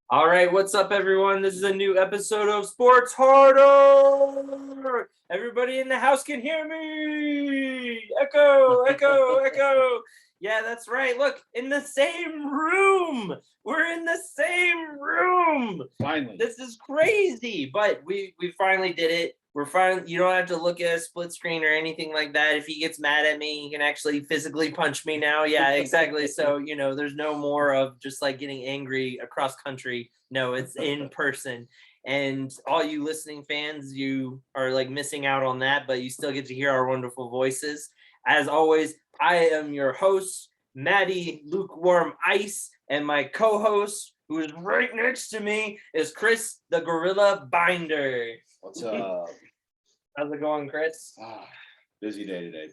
All right, what's up, everyone? This is a new episode of Sports Harder. Everybody in the house can hear me. Echo, echo, echo. Yeah, that's right. Look, in the same room. We're in the same room. Finally. This is crazy, but we finally did it. We're fine. You don't have to look at a split screen or anything like that. If he gets mad at me, he can actually physically punch me now. Yeah, exactly. So, there's no more of just like getting angry across country. No, it's in person. And all you listening fans, you are like missing out on that, but you still get to hear our wonderful voices. As always, I am your host, Maddie Lukewarm Ice, and my co-host, who is right next to me, is Chris the Gorilla Binder. What's up? How's it going, Chris? Busy day today.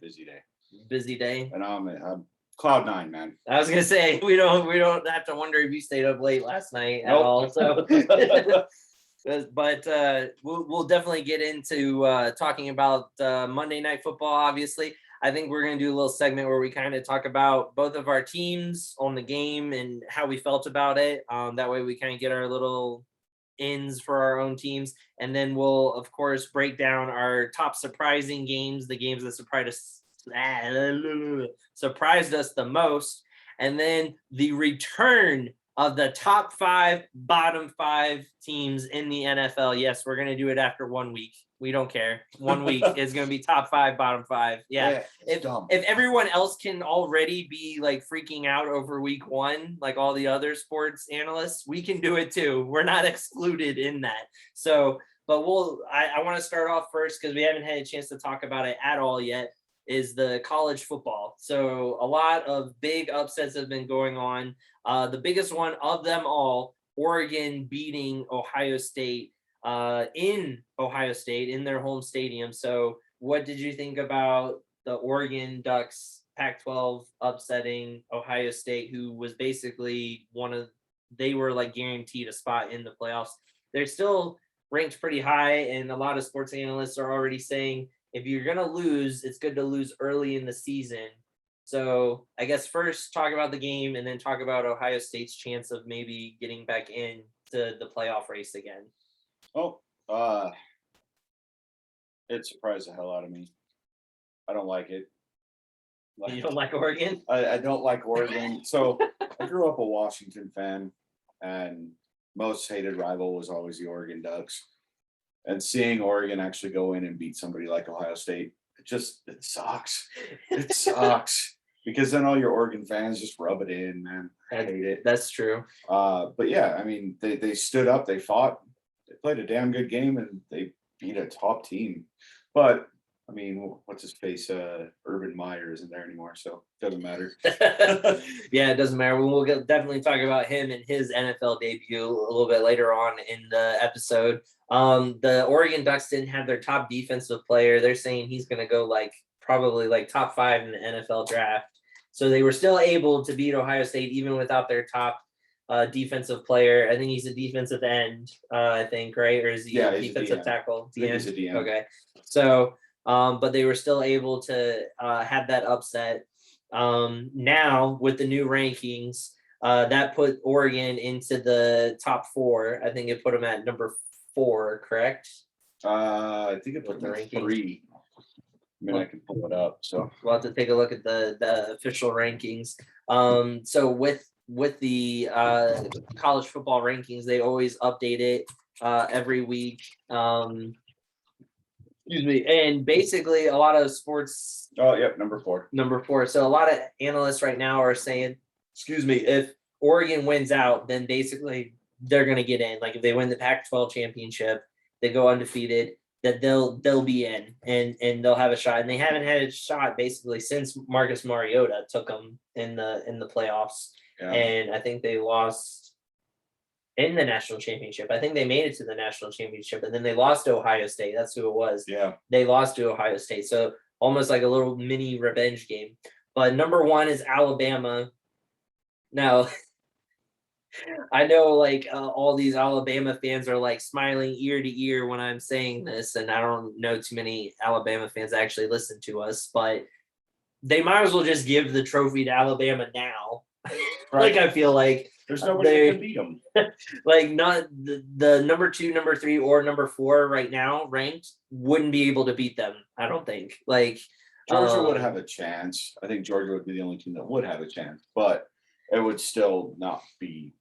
Busy day. And I'm cloud nine, man. I was gonna say we don't have to wonder if you stayed up late last night at all. So, but we'll definitely get into talking about Monday Night Football. Obviously, I think we're gonna do a little segment where we kind of talk about both of our teams on the game and how we felt about it. That way, we kind of get our little ins for our own teams, and then we'll of course break down our top surprising games, the games that surprised us the most, and then the return of the top 5 bottom 5 teams in the NFL. Yes, we're gonna do it after 1 week. We don't care. 1 week is gonna be top 5 bottom 5. Yeah. If everyone else can already be like freaking out over week 1, like all the other sports analysts, we can do it too. We're not excluded in that. So, but I want to start off first because we haven't had a chance to talk about it at all yet, is the college football. So a lot of big upsets have been going on. The biggest one of them all, Oregon beating Ohio State in Ohio State in their home stadium. So what did you think about the Oregon Ducks Pac-12 upsetting Ohio State, who was basically they were like guaranteed a spot in the playoffs? They're still ranked pretty high, and a lot of sports analysts are already saying if you're going to lose, it's good to lose early in the season. So I guess first talk about the game and then talk about Ohio State's chance of maybe getting back into the playoff race again. Oh, it surprised the hell out of me. I don't like it. You don't like Oregon? I don't like Oregon. So I grew up a Washington fan, and most hated rival was always the Oregon Ducks. And seeing Oregon actually go in and beat somebody like Ohio State, it sucks. It sucks. Because then all your Oregon fans just rub it in, man. I hate it. That's true. But yeah, I mean, they stood up, they fought, they played a damn good game, and they beat a top team. But I mean, what's his face? Urban Meyer isn't there anymore, so it doesn't matter. Yeah, it doesn't matter. We'll definitely talk about him and his NFL debut a little bit later on in the episode. The Oregon Ducks didn't have their top defensive player. They're saying he's going to go probably top 5 in the NFL draft. So they were still able to beat Ohio State even without their top defensive player. I think he's a defensive end, I think, right? Or is he a defensive tackle? He's a DM. Okay. So, but they were still able to have that upset. Now, with the new rankings, that put Oregon into the top 4. I think it put them at number 4, correct? I think it put them at 3. I mean, I can pull it up. So we'll have to take a look at the official rankings. So with the college football rankings, they always update it every week. Excuse me. And basically, a lot of sports. Oh, yep, number 4. Number 4. So a lot of analysts right now are saying, if Oregon wins out, then basically they're going to get in. Like if they win the Pac-12 championship, they go undefeated, that they'll be in and they'll have a shot. And they haven't had a shot basically since Marcus Mariota took them in the playoffs. Yeah. And I think they lost in the national championship. I think they made it to the national championship, and then they lost to Ohio State. That's who it was. Yeah. They lost to Ohio State. So almost like a little mini revenge game. But number 1 is Alabama. Now, I know all these Alabama fans are smiling ear to ear when I'm saying this, and I don't know too many Alabama fans that actually listen to us, but they might as well just give the trophy to Alabama now Like I feel like there's nobody that can beat them. like not the number 2, number 3, or number 4 right now ranked wouldn't be able to beat them. I don't think. Like Georgia would have a chance. I think Georgia would be the only team that would have a chance, but it would still not be.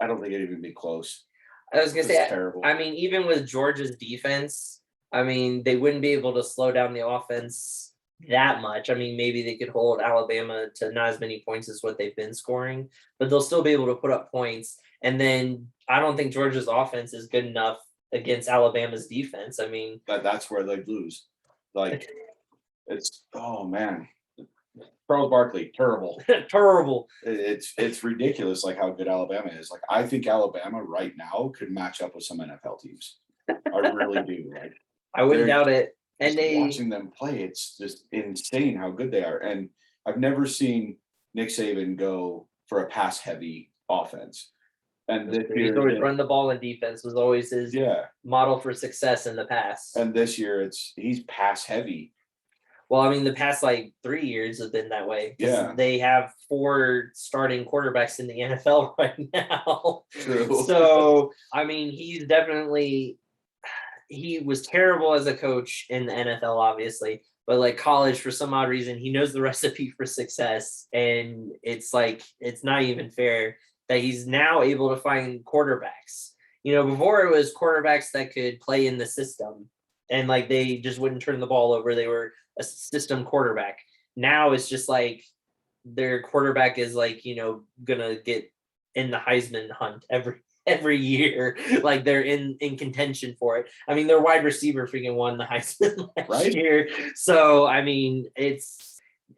I don't think it'd even be close. I was gonna say, terrible. I mean, even with Georgia's defense, I mean, they wouldn't be able to slow down the offense that much. I mean, maybe they could hold Alabama to not as many points as what they've been scoring, but they'll still be able to put up points. And then I don't think Georgia's offense is good enough against Alabama's defense. I mean, that's where they lose. Like, it's oh man, Charles Barkley, terrible. terrible. It's ridiculous, like how good Alabama is. Like I think Alabama right now could match up with some NFL teams. I really do. Like I wouldn't doubt it. And watching them play, it's just insane how good they are. And I've never seen Nick Saban go for a pass heavy offense. And this he's year, always run the ball in defense was always his model for success in the past. And this year he's pass heavy. Well, I mean, the past like 3 years have been that way. Yeah. They have 4 starting quarterbacks in the NFL right now. True. So, I mean, he was terrible as a coach in the NFL, obviously, but like college, for some odd reason, he knows the recipe for success. And it's like, it's not even fair that he's now able to find quarterbacks. You know, before it was quarterbacks that could play in the system and like they just wouldn't turn the ball over. They were a system quarterback. Now it's just like their quarterback is like, you know, gonna get in the Heisman hunt every year. Like they're in contention for it. I mean, their wide receiver freaking won the Heisman last year. So I mean,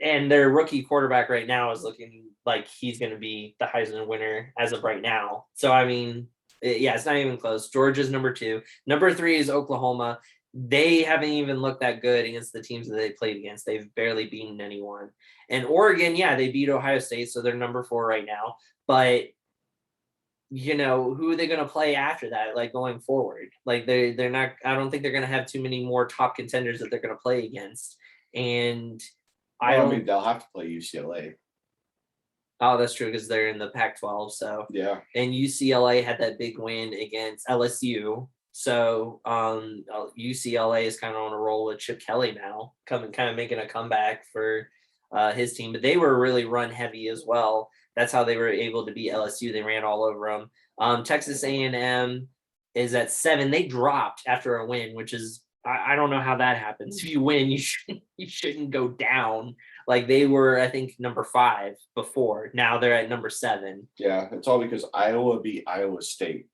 and their rookie quarterback right now is looking like he's going to be the Heisman winner as of right now. So I mean, it's not even close. Georgia's number 2. Number 3 is Oklahoma. They haven't even looked that good against the teams that they played against. They've barely beaten anyone. And Oregon, they beat Ohio State, so they're number 4 right now. But you know, who are they going to play after that? Like going forward, like they're not. I don't think they're going to have too many more top contenders that they're going to play against. And I mean, they'll have to play UCLA. Oh, that's true because they're in the Pac-12. So yeah, and UCLA had that big win against LSU. So UCLA is kind of on a roll with Chip Kelly now, kind of making a comeback for his team. But they were really run heavy as well. That's how they were able to beat LSU. They ran all over them. Texas A&M is at 7. They dropped after a win, which is I don't know how that happens. If you win, you shouldn't go down. Like they were, I think, number 5 before. Now they're at number 7. Yeah, it's all because Iowa beat Iowa State.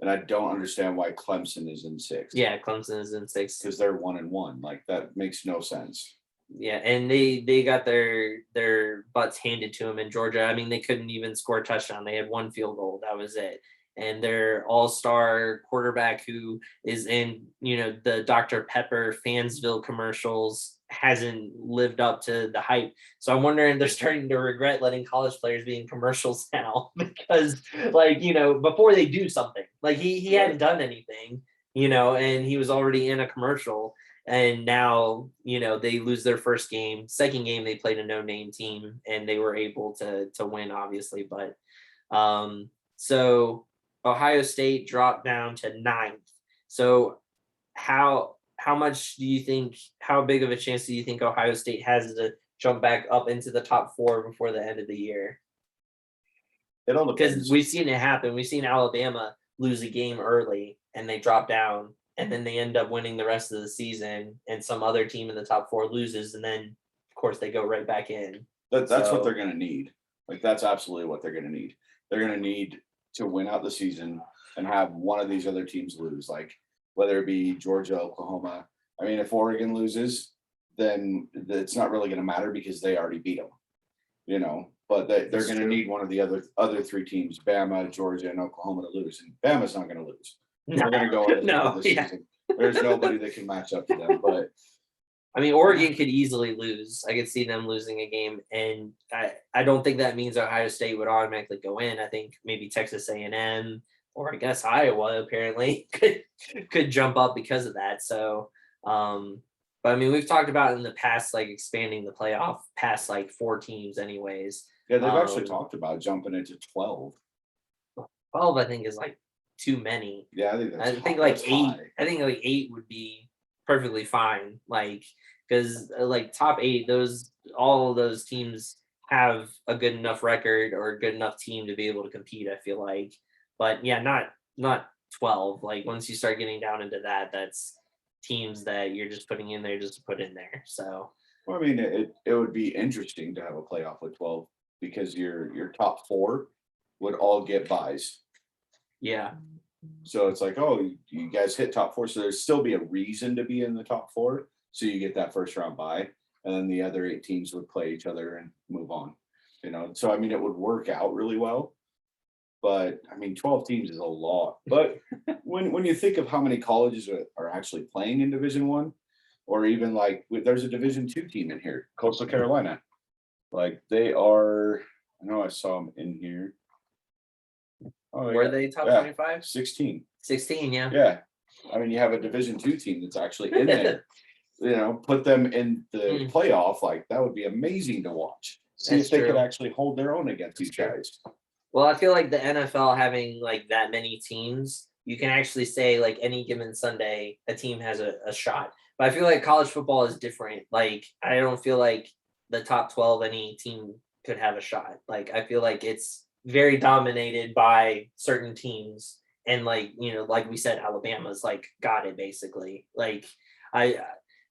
And I don't understand why Clemson is in 6th. Yeah, Clemson is in 6th. Because they're 1-1. Like that makes no sense. Yeah, and they got their butts handed to them in Georgia. I mean, they couldn't even score a touchdown. They had 1 field goal. That was it. And their all-star quarterback who is in, you know, the Dr. Pepper Fansville commercials hasn't lived up to the hype. So I'm wondering if they're starting to regret letting college players be in commercials now because, like, you know, before they do something, like he hadn't done anything, you know, and he was already in a commercial. And now, you know, they lose their first game. Second game, they played a no-name team and they were able to win, obviously. But so Ohio State dropped down to 9th. So how much do you think, how big of a chance do you think Ohio State has to jump back up into the top 4 before the end of the year? It all depends. Because we've seen it happen. We've seen Alabama lose a game early and they drop down and then they end up winning the rest of the season and some other team in the top 4 loses. And then of course they go right back in. That's what they're going to need. Like that's absolutely what they're going to need. They're going to need to win out the season and have one of these other teams lose, like whether it be Georgia, Oklahoma. I mean, if Oregon loses, then it's not really going to matter because they already beat them, you know, but they're going to need one of the other 3 teams, Bama, Georgia, and Oklahoma to lose. And Bama's not going to lose. They're going to go into the season. There's nobody that can match up to them, but I mean, Oregon could easily lose. I could see them losing a game, and I don't think that means Ohio State would automatically go in. I think maybe Texas A&M or I guess Iowa apparently could jump up because of that. So, but I mean, we've talked about in the past, like expanding the playoff past like 4 teams anyways. Yeah, they've actually Um, talked about jumping into 12. 12, I think, is like too many. Yeah, I think I that's think high. like That's 8. high. I think like 8 would be perfectly fine. Like, because like top 8, those all of those teams have a good enough record or a good enough team to be able to compete. I feel like, but yeah, not 12. Like once you start getting down into that, that's teams that you're just putting in there just to put in there. So Well, I mean, it would be interesting to have a playoff with 12 because your top four would all get buys. yeah, So it's like, oh, you guys hit top four, so there'd still be a reason to be in the top four. So you get that first round bye, and then the other 8 teams would play each other and move on. So I mean, it would work out really well. But I mean, 12 teams is a lot. But when you think of how many colleges are actually playing in Division 1, or even like there's a Division 2 team in here, Coastal Carolina. Like they are, I know I saw them in here. Oh were yeah, they top yeah, 25? 16. 16, yeah. Yeah. I mean, you have a Division 2 team that's actually in there. Put them in the Mm. playoff. Like that would be amazing to watch. See That's if they could true. actually hold their own against these guys. Well, I feel like the NFL having like that many teams, you can actually say like any given Sunday, a team has a shot. But I feel like college football is different. Like I don't feel like the top 12, any team could have a shot. Like I feel like it's very dominated by certain teams. And like, like we said, Alabama's like got it basically. I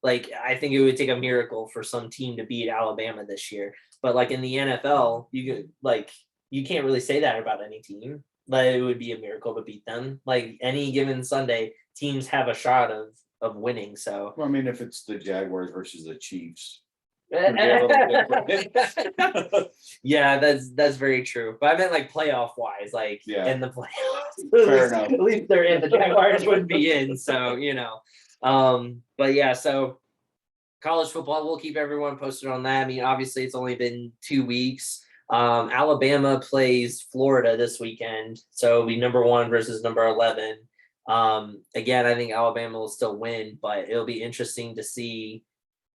I think it would take a miracle for some team to beat Alabama this year. But like in the NFL, you could like you can't really say that about any team. But it would be a miracle to beat them. Like any given Sunday, teams have a shot of winning. So Well, I mean, if it's the Jaguars versus the Chiefs, it'd be a little different. yeah, that's very true. But I meant like playoff wise, like Yeah. in the playoffs. Fair enough. At least they're in. The Jaguars wouldn't be in. So but yeah, so college football, we'll keep everyone posted on that. I mean, obviously, it's only been 2 weeks. Alabama plays Florida this weekend, so it'll be number 1 versus number 11. Again, I think Alabama will still win, but it'll be interesting to see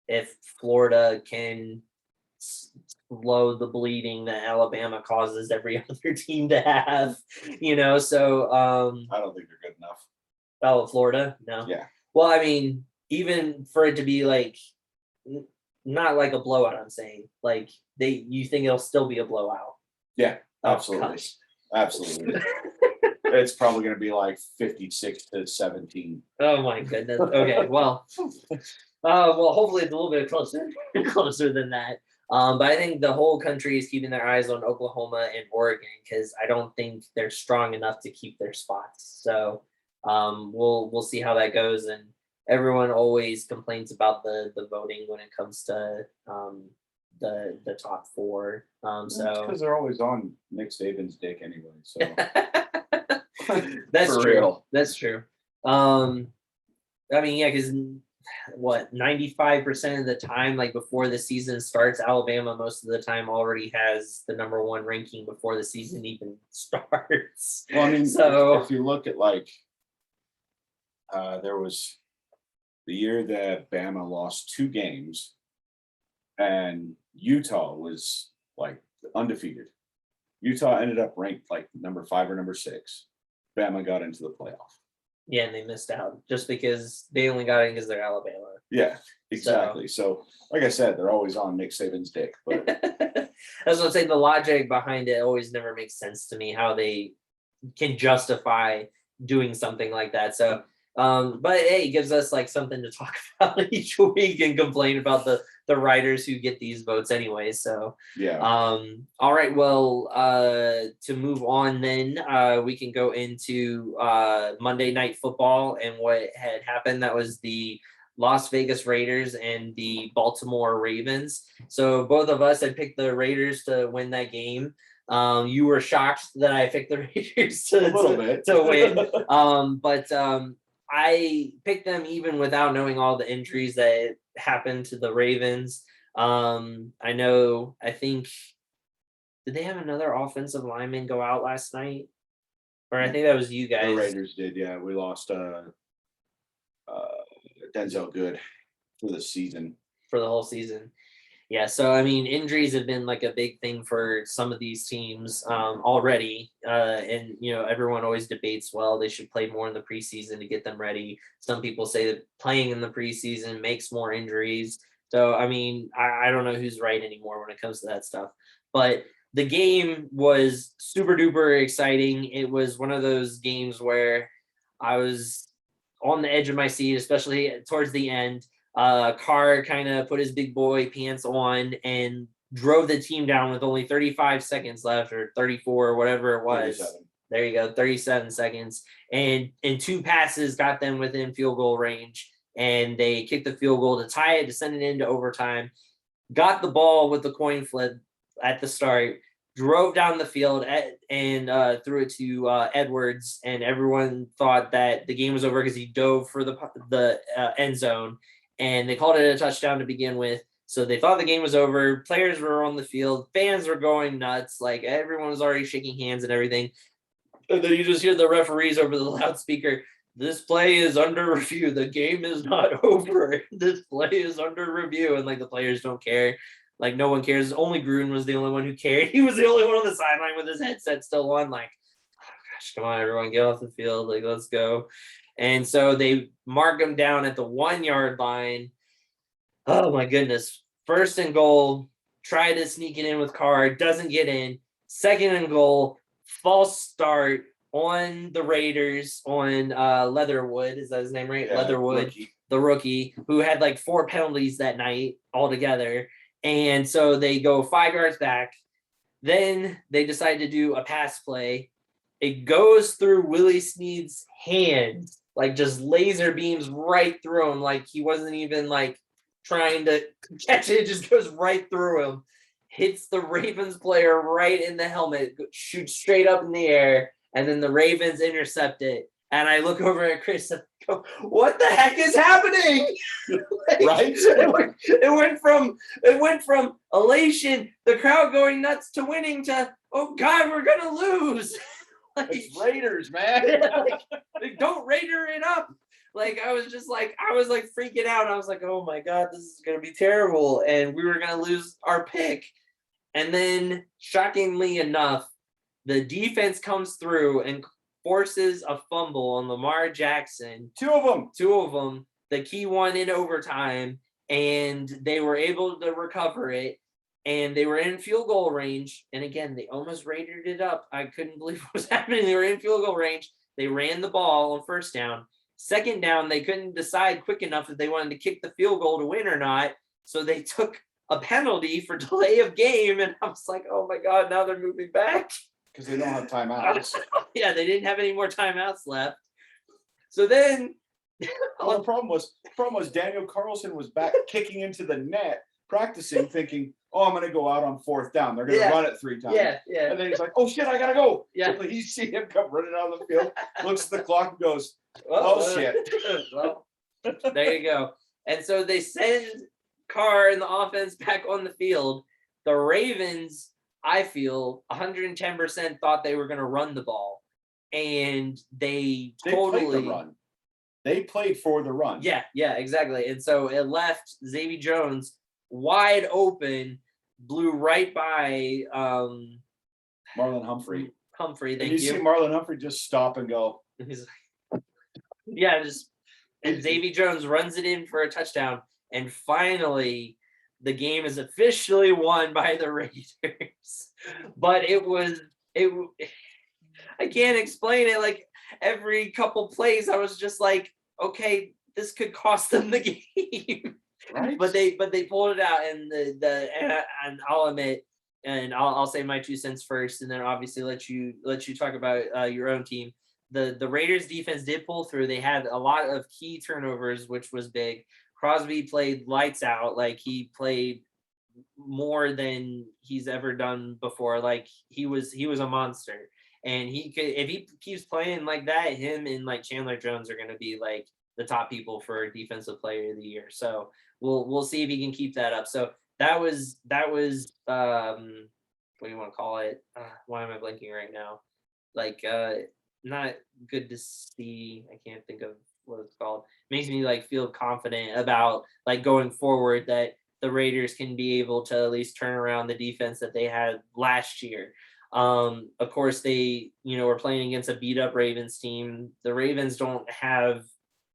if Florida can slow the bleeding that Alabama causes every other team to have. So I don't think they're good enough. oh, Florida, no. Yeah. Well, I mean, even for it to be like not like a blowout, I'm saying like you think it'll still be a blowout. Yeah, Oh, absolutely. gosh. Absolutely. It's probably going to be like 56-17. Oh my goodness. Okay, well, hopefully it's a little bit closer than that. But I think the whole country is keeping their eyes on Oklahoma and Oregon because I don't think they're strong enough to keep their spots. So we'll see how that goes. And everyone always complains about the voting when it comes to the top 4. So because they're always on Nick Saban's dick anyway. So that's For true. real. That's true. I mean, yeah, because 95% of the time, like before the season starts, Alabama most of the time already has the number 1 ranking before the season even starts. Well, I mean, so if you look at like, there was the year that Bama lost 2 games, and Utah was like undefeated. Utah ended up ranked like number 5 or number 6. Bama got into the playoff. yeah, and they missed out just because they only got in because they're Alabama. Yeah, exactly. So, like I said, they're always on Nick Saban's dick. But that's what I'm saying. The logic behind it always never makes sense to me. How they can justify doing something like that. So, but hey, it gives us like something to talk about each week and complain about the writers who get these votes anyway. So, yeah, all right. Well, to move on, then we can go into Monday Night Football and what had happened. That was the Las Vegas Raiders and the Baltimore Ravens. So both of us had picked the Raiders to win that game. You were shocked that I picked the Raiders to win. But I picked them even without knowing all the injuries that happened to the Ravens. I think, did they have another offensive lineman go out last night? Or I think that was you guys. The Raiders did, yeah. We lost Denzel Good for the season. For the whole season. Yeah, so I mean, injuries have been like a big thing for some of these teams already, and everyone always debates, well, they should play more in the preseason to get them ready. Some people say that playing in the preseason makes more injuries. So I mean, I don't know who's right anymore when it comes to that stuff. But the game was super duper exciting. It was one of those games where I was on the edge of my seat, especially towards the end. Carr kind of put his big boy pants on and drove the team down with only 35 seconds left, or 34 or whatever it was. 37. There you go, 37 seconds. And two passes got them within field goal range. And they kicked the field goal to tie it, to send it into overtime. Got the ball with the coin flip at the start, drove down the field and threw it to Edwards, and everyone thought that the game was over because he dove for the end zone, and they called it a touchdown to begin with. So they thought the game was over. Players were on the field, fans were going nuts, like everyone was already shaking hands and everything. And then you just hear the referees over the loudspeaker, "This play is under review. The game is not over. This play is under review." And like the players don't care. Like no one cares. Only Gruden was the only one who cared. He was the only one on the sideline with his headset still on. Like, oh gosh, come on, everyone, get off the field. Like, let's go. And so they mark him down at the 1 yard line. Oh my goodness. First and goal. Try to sneak it in with Carr. Doesn't get in. Second and goal. False start on the Raiders, on Leatherwood. Is that his name, right? Yeah, Leatherwood, rookie. the rookie, who had like 4 penalties that night altogether. And so they go 5 yards back. Then they decide to do a pass play. It goes through Willie Snead's hands, like just laser beams right through him. Like he wasn't even like trying to catch it. It just goes right through him. Hits the Ravens player right in the helmet, shoots straight up in the air, and then the Ravens intercept it. And I look over at Chris and go, "What the heck is happening?" Like, Right? it went from elation, the crowd going nuts, to winning, to, oh God, we're gonna lose. Like, It's Raiders, man. like, don't Raider it up. Like I was freaking out. I was like, oh my God, this is gonna be terrible. And we were gonna lose our pick. And then shockingly enough, the defense comes through and forces a fumble on Lamar Jackson. Two of them. The key one in overtime, and they were able to recover it, and they were in field goal range. And again, they almost raided it up. I couldn't believe what was happening. They were in field goal range. They ran the ball on first down. Second down, they couldn't decide quick enough if they wanted to kick the field goal to win or not. So they took a penalty for delay of game. And I was like, oh my God, now they're moving back. Because they don't have timeouts. Yeah, they didn't have any more timeouts left. So then Well, the problem was Daniel Carlson was back kicking into the net, practicing, thinking, "Oh, I'm going to go out on fourth down. They're going to run it 3 times." Yeah. And then he's like, "Oh shit, I gotta go." Yeah. So you see him come running out of the field, looks at the clock, and goes, shit. Well, there you go. And so they send Carr and the offense back on the field. The Ravens, I feel, 110% thought they were going to run the ball, and they totally played the run. They played for the run. Yeah, exactly. And so it left Xavier Jones wide open, blew right by Marlon Humphrey. Thank you. And you see Marlon Humphrey just stop and go. He's like, and Xavier Jones runs it in for a touchdown. And finally, the game is officially won by the Raiders. But I can't explain it. Like every couple plays, I was just like, okay, this could cost them the game. Right. But they pulled it out, and and I'll admit, and I'll say my 2 cents first, and then obviously let you talk about your own team. The Raiders defense did pull through. They had a lot of key turnovers, which was big. Crosby played lights out. Like he played more than he's ever done before. Like he was a monster. And he could, if he keeps playing like that, him and like Chandler Jones are going to be like the top people for defensive player of the year. So we'll see if he can keep that up. So that was what do you want to call it? Why am I blanking right now? Like not good to see. I can't think of what it's called. Makes me like feel confident about like going forward that the Raiders can be able to at least turn around the defense that they had last year. Of course, they, were playing against a beat up Ravens team. The Ravens don't have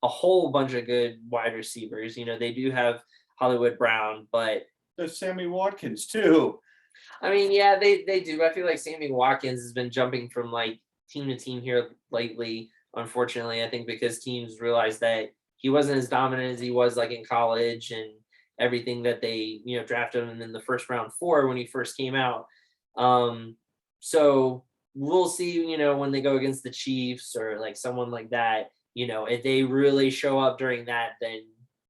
a whole bunch of good wide receivers. They do have Hollywood Brown, but there's Sammy Watkins too. I mean, yeah, they do. I feel like Sammy Watkins has been jumping from like team to team here lately. Unfortunately, I think because teams realized that he wasn't as dominant as he was like in college and everything that they, drafted him in the first round for when he first came out. So we'll see, when they go against the Chiefs or like someone like that, if they really show up during that, then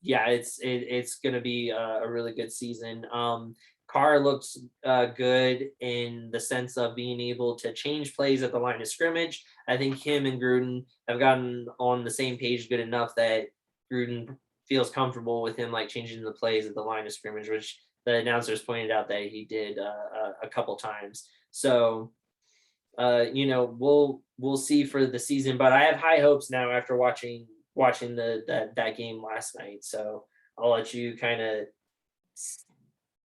yeah, it's going to be a really good season. Carr looks good in the sense of being able to change plays at the line of scrimmage. I think him and Gruden have gotten on the same page good enough that Gruden feels comfortable with him like changing the plays at the line of scrimmage, which the announcers pointed out that he did a couple times. So, we'll see for the season, but I have high hopes now after watching that game last night. So I'll let you kind of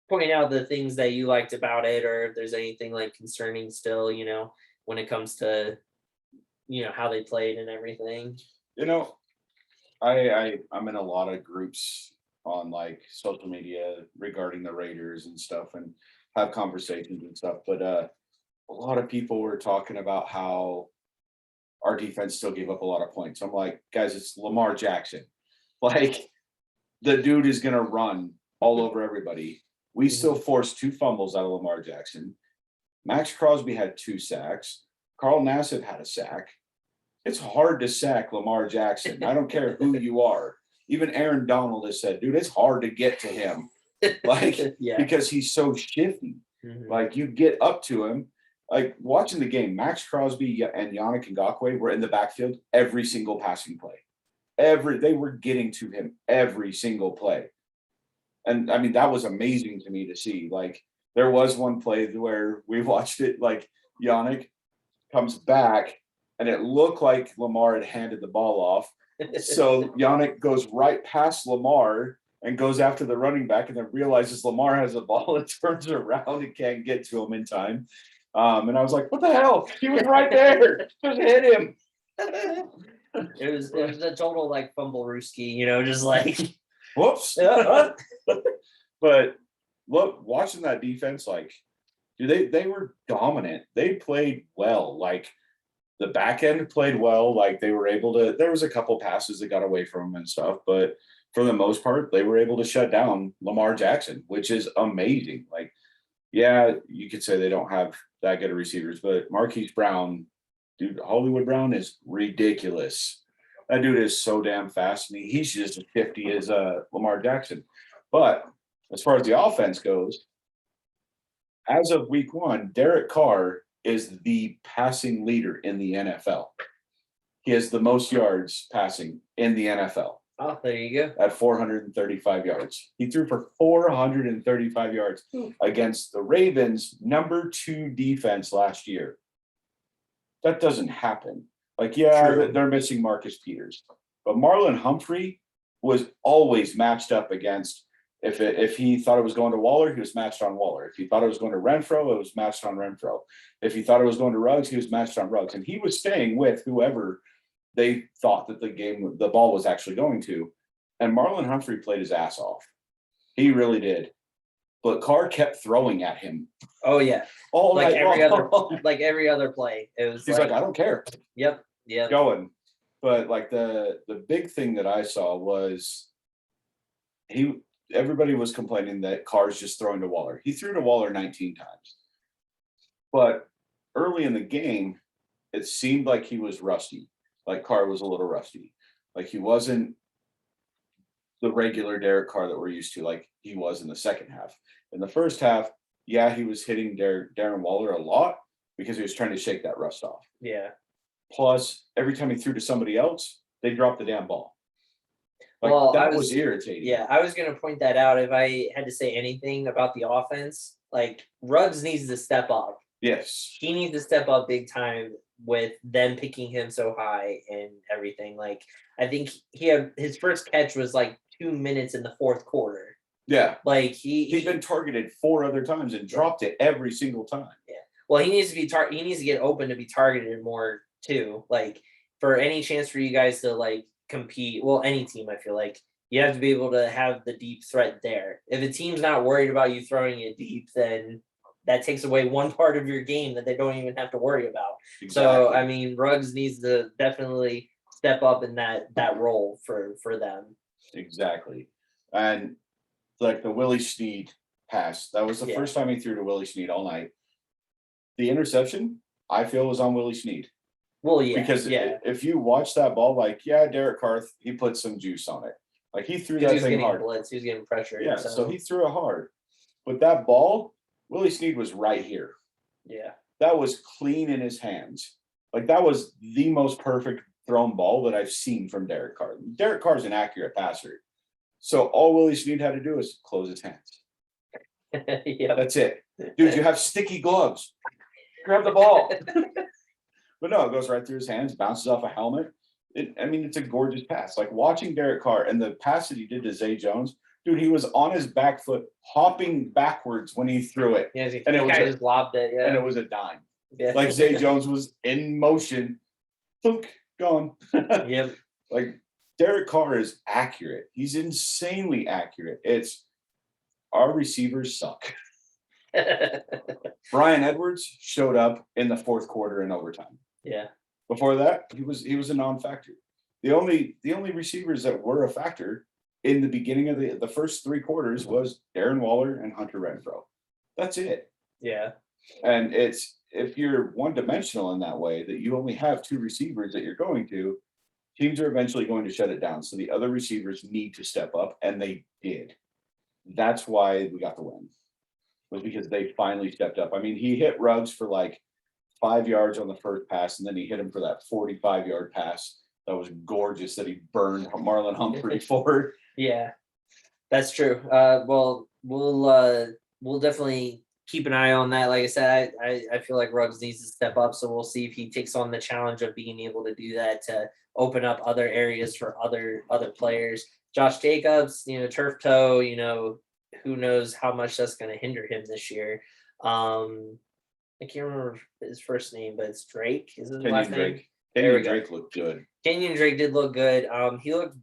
point out the things that you liked about it, or if there's anything like concerning still, when it comes to, how they played and everything. I'm in a lot of groups on like social media regarding the Raiders and stuff and have conversations and stuff. But a lot of people were talking about how our defense still gave up a lot of points. I'm like, guys, it's Lamar Jackson. Like, the dude is going to run all over everybody. We still forced 2 fumbles out of Lamar Jackson. Max Crosby had 2 sacks. Carl Nassib had a sack. It's hard to sack Lamar Jackson. I don't care who you are. Even Aaron Donald has said, dude, it's hard to get to him. Like, because he's so shifty. Mm-hmm. Like, you get up to him. Like, watching the game, Max Crosby and Yannick Ngakoue were in the backfield every single passing play. They were getting to him every single play. And I mean, that was amazing to me to see. Like, there was one play where we watched it, like, Yannick comes back and it looked like Lamar had handed the ball off. So Yannick goes right past Lamar and goes after the running back and then realizes Lamar has the ball and turns around and can't get to him in time. And I was like, what the hell? He was right there. Just hit him. It was a total like fumble rooski, just like whoops. But look, watching that defense, like, dude, they were dominant. They played well. Like, the back end played well. Like, they were able to, there was a couple passes that got away from them and stuff, but for the most part, they were able to shut down Lamar Jackson, which is amazing. Like, yeah, you could say they don't have that good of receivers, but Marquise Brown, dude, Hollywood Brown is ridiculous. That dude is so damn fast, and he's just as 50 as Lamar Jackson. But as far as the offense goes, as of week 1, Derek Carr is the passing leader in the NFL. He has the most yards passing in the NFL. Oh, there you go. At 435 yards. He threw for 435 yards against the Ravens' number 2 defense last year. That doesn't happen. Like, yeah, True. They're missing Marcus Peters. But Marlon Humphrey was always matched up against, if he thought it was going to Waller, he was matched on Waller. If he thought it was going to Renfro, it was matched on Renfro. If he thought it was going to Ruggs, he was matched on Ruggs. And he was staying with whoever they thought that the ball was actually going to. And Marlon Humphrey played his ass off. He really did. But Carr kept throwing at him. Oh yeah. All like every long. every other play. It was He's like, I don't care. Yep. Yeah. Going. But like the big thing that I saw was everybody was complaining that Carr's just throwing to Waller. He threw to Waller 19 times. But early in the game, it seemed like he was rusty. Like Carr was a little rusty. Like he wasn't the regular Derek Carr that we're used to, like he was in the second half. In the first half, yeah, he was hitting Darren Waller a lot because he was trying to shake that rust off. Yeah. Plus, every time he threw to somebody else, they dropped the damn ball. Like, that was irritating. Yeah, I was going to point that out. If I had to say anything about the offense, like Ruggs needs to step up. Yes. He needs to step up big time with them picking him so high and everything. Like, I think his first catch was like 2 minutes in the fourth quarter. Yeah. Like He's been targeted 4 other times and dropped it every single time. Yeah. Well, he needs to be he needs to get open to be targeted more too. Like for any chance for you guys to like compete, well, any team, I feel like you have to be able to have the deep threat there. If a team's not worried about you throwing it deep, then that takes away one part of your game that they don't even have to worry about. Exactly. So I mean, Ruggs needs to definitely step up in that role for them. Exactly. And like the Willie Snead pass, that was the Yeah. first time he threw to Willie Snead all night. The interception, I feel, was on Willie Snead. Well, yeah, Because yeah, if you watch that ball, like, yeah, Derek Carr, he put some juice on it. Like he threw he that was thing getting hard. blitz, he was getting pressure. Yeah, so he threw it hard. But that ball, Willie Snead was right here. Yeah. That was clean in his hands. Like that was the most perfect thrown ball that I've seen from Derek Carr. Derek Carr's an accurate passer. So all Willie Snead had to do is close his hands. Yeah. That's it. Dude, you have sticky gloves. Grab the ball. But no, it goes right through his hands, bounces off a helmet. It's a gorgeous pass. Like watching Derek Carr and the pass that he did to Zay Jones, dude, he was on his back foot, hopping backwards when he threw it. Yeah, and it was just lobbed it. Yeah. And it was a dime. Yeah. Like Zay Jones was in motion. Thunk, gone. Yep. Like Derek Carr is accurate. He's insanely accurate. It's our receivers suck. Brian Edwards showed up in the fourth quarter in overtime. Yeah. Before that, he was a non-factor. The only receivers that were a factor in the beginning of the first 3 quarters was Darren Waller and Hunter Renfrow. That's it. Yeah. And it's if you're one-dimensional in that way, that you only have 2 receivers that you're going to, teams are eventually going to shut it down. So the other receivers need to step up, and they did. That's why we got the win. Was because they finally stepped up. I mean, he hit Ruggs for like 5 yards on the first pass, and then he hit him for that 45-yard pass. That was gorgeous that he burned Marlon Humphrey for. Yeah, that's true. Well, we'll definitely keep an eye on that. Like I said, I feel like Ruggs needs to step up, so we'll see if he takes on the challenge of being able to do that to open up other areas for other players. Josh Jacobs, turf toe, who knows how much that's going to hinder him this year. I can't remember his first name, but it's Drake. Is his last name? Kenyon Drake looked good. Kenyon Drake did look good. He looked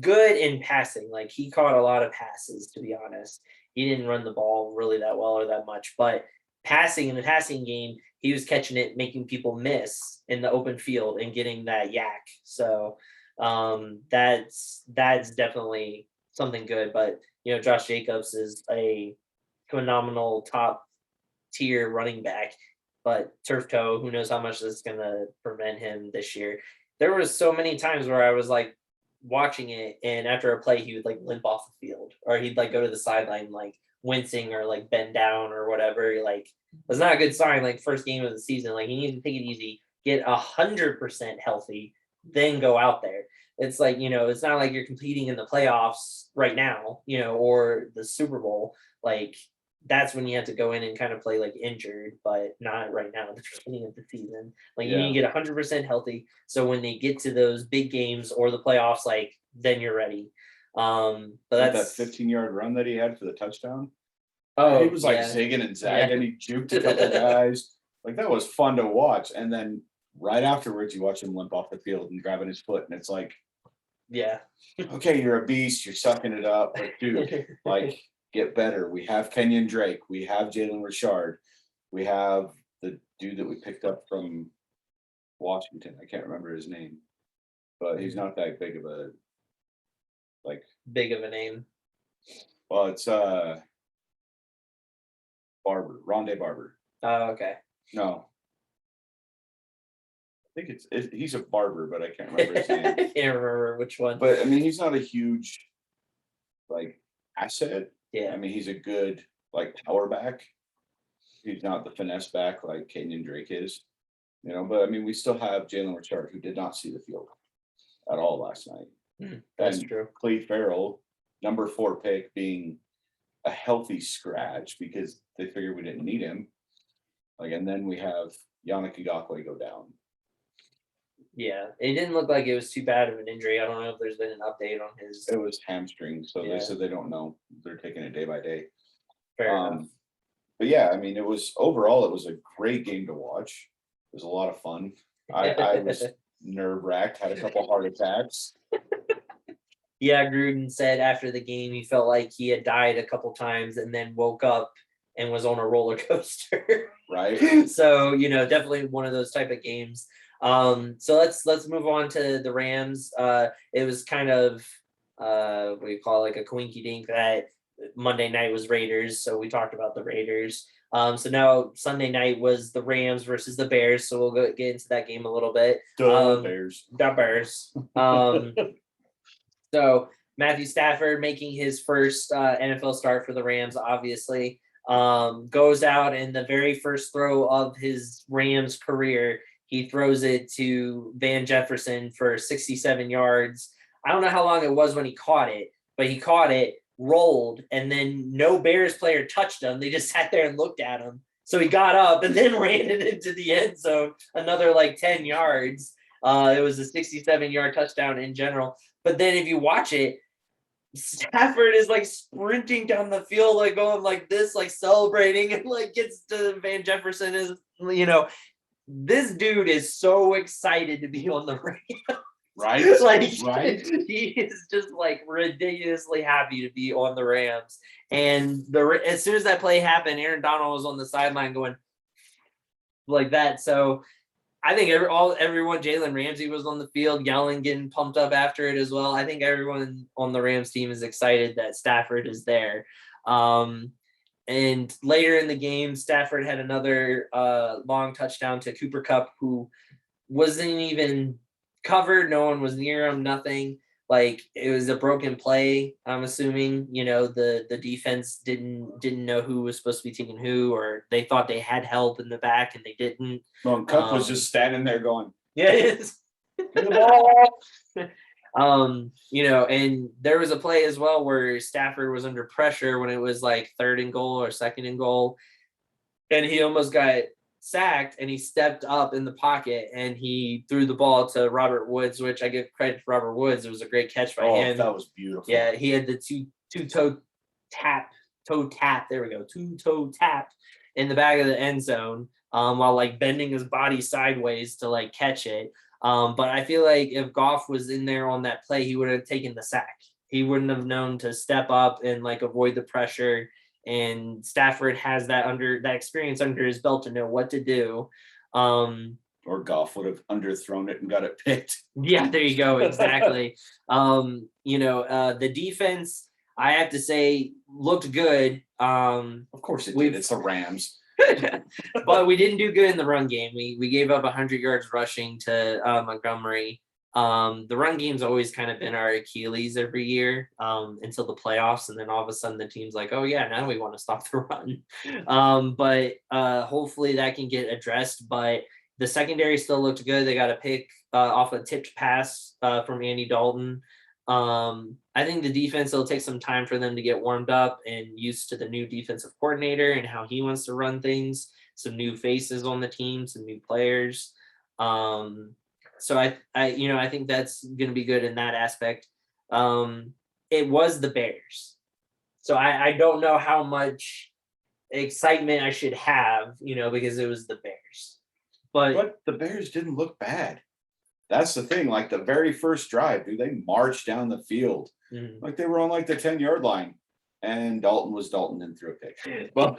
good in passing. Like he caught a lot of passes, to be honest. He didn't run the ball really that well or that much, but passing in the passing game, he was catching it, making people miss in the open field and getting that yak. So that's definitely something good. But Josh Jacobs is a phenomenal top tier running back, but turf toe, who knows how much that's gonna prevent him this year. There was so many times where I was like watching it, and after a play he would like limp off the field, or he'd like go to the sideline like wincing or like bend down or whatever. Like that's not a good sign. Like first game of the season, like he needs to take it easy, get 100% healthy, then go out there. It's like, it's not like you're competing in the playoffs right now, or the Super Bowl. Like that's when you have to go in and kind of play like injured, but not right now at the beginning of the season. Like you need to get 100% healthy, so when they get to those big games or the playoffs, like then you're ready. But that's that 15-yard run that he had for the touchdown. Oh, he was like zigging and zagging. He juked a couple guys. Like that was fun to watch. And then right afterwards, you watch him limp off the field and grabbing his foot, and it's like, yeah, okay, you're a beast. You're sucking it up, but dude, like. Get better. We have Kenyon Drake. We have Jalen Richard. We have the dude that we picked up from Washington. I can't remember his name, but he's not that big of a name. Well, it's Barber, Rondé Barber. Oh, okay. No, I think he's a barber, but I can't remember his name. I can't remember which one. But I mean, he's not a huge asset. Yeah. I mean, he's a good power back. He's not the finesse back like Kenyon Drake is, but I mean, we still have Jalen Richard, who did not see the field at all last night. That's true. Cleve Farrell, number 4 pick, being a healthy scratch because they figured we didn't need him. And then we have Yannick Ngakoue go down. Yeah, it didn't look like it was too bad of an injury. I don't know if there's been an update on his. It was hamstring, so Yeah. they said they don't know. They're taking it day by day. Fair enough. But yeah, I mean, it was a great game to watch. It was a lot of fun. I was nerve wracked, had a couple heart attacks. Yeah, Gruden said after the game he felt like he had died a couple times and then woke up and was on a roller coaster. Right. So, definitely one of those type of games. So let's move on to the Rams. It was kind of what do you call it, like a coinky dink that Monday night was Raiders. So we talked about the Raiders. So now Sunday night was the Rams versus the Bears. So we'll get into that game a little bit. Bears. The Bears. So Matthew Stafford making his first NFL start for the Rams, obviously, goes out and the very first throw of his Rams career, he throws it to Van Jefferson for 67 yards. I don't know how long it was when he caught it, but he caught it, rolled, and then no Bears player touched him. They just sat there and looked at him. So he got up and then ran it into the end zone, another like 10 yards. It was a 67-yard touchdown in general. But then if you watch it, Stafford is like sprinting down the field, like going like this, like celebrating, and like gets to Van Jefferson. Is this dude is so excited to be on the Rams. Right. Right. He is just like ridiculously happy to be on the Rams. And as soon as that play happened, Aaron Donald was on the sideline going like that. So I think everyone, Jalen Ramsey was on the field yelling, getting pumped up after it as well. I think everyone on the Rams team is excited that Stafford is there. And later in the game, Stafford had another long touchdown to Cooper Kupp, who wasn't even covered. No one was near him, nothing. Like, it was a broken play, I'm assuming. The defense didn't know who was supposed to be taking who, or they thought they had help in the back and they didn't. Well, and Kupp was just standing there going, yeah, it's the ball. And there was a play as well where Stafford was under pressure when it was like 3rd and goal or 2nd and goal, and he almost got sacked, and he stepped up in the pocket and he threw the ball to Robert Woods, which I give credit to Robert Woods. It was a great catch by him. That was beautiful. Yeah, he had the toe tap. There we go. Two-toe tap in the back of the end zone, while like bending his body sideways to like catch it. But I feel like if Goff was in there on that play, he would have taken the sack. He wouldn't have known to step up and like avoid the pressure. And Stafford has that experience under his belt to know what to do. Or Goff would have underthrown it and got it picked. Yeah, there you go. Exactly. The defense, I have to say, looked good. Of course it did. It's the Rams. But we didn't do good in the run game. We gave up 100 yards rushing to Montgomery. The run game's always kind of been our Achilles every year, until the playoffs, and then all of a sudden the team's like, oh yeah, now we want to stop the run. But hopefully that can get addressed. But the secondary still looked good. They got a pick off a tipped pass from Andy Dalton. I think the defense, it'll take some time for them to get warmed up and used to the new defensive coordinator and how he wants to run things. Some new faces on the team, some new players. So I think that's going to be good in that aspect. It was the Bears. So I don't know how much excitement I should have, because it was the Bears. But the Bears didn't look bad. That's the thing. Like the very first drive, dude, they marched down the field. Mm-hmm. Like they were on like the 10-yard line. And Dalton was Dalton and threw a pick. But,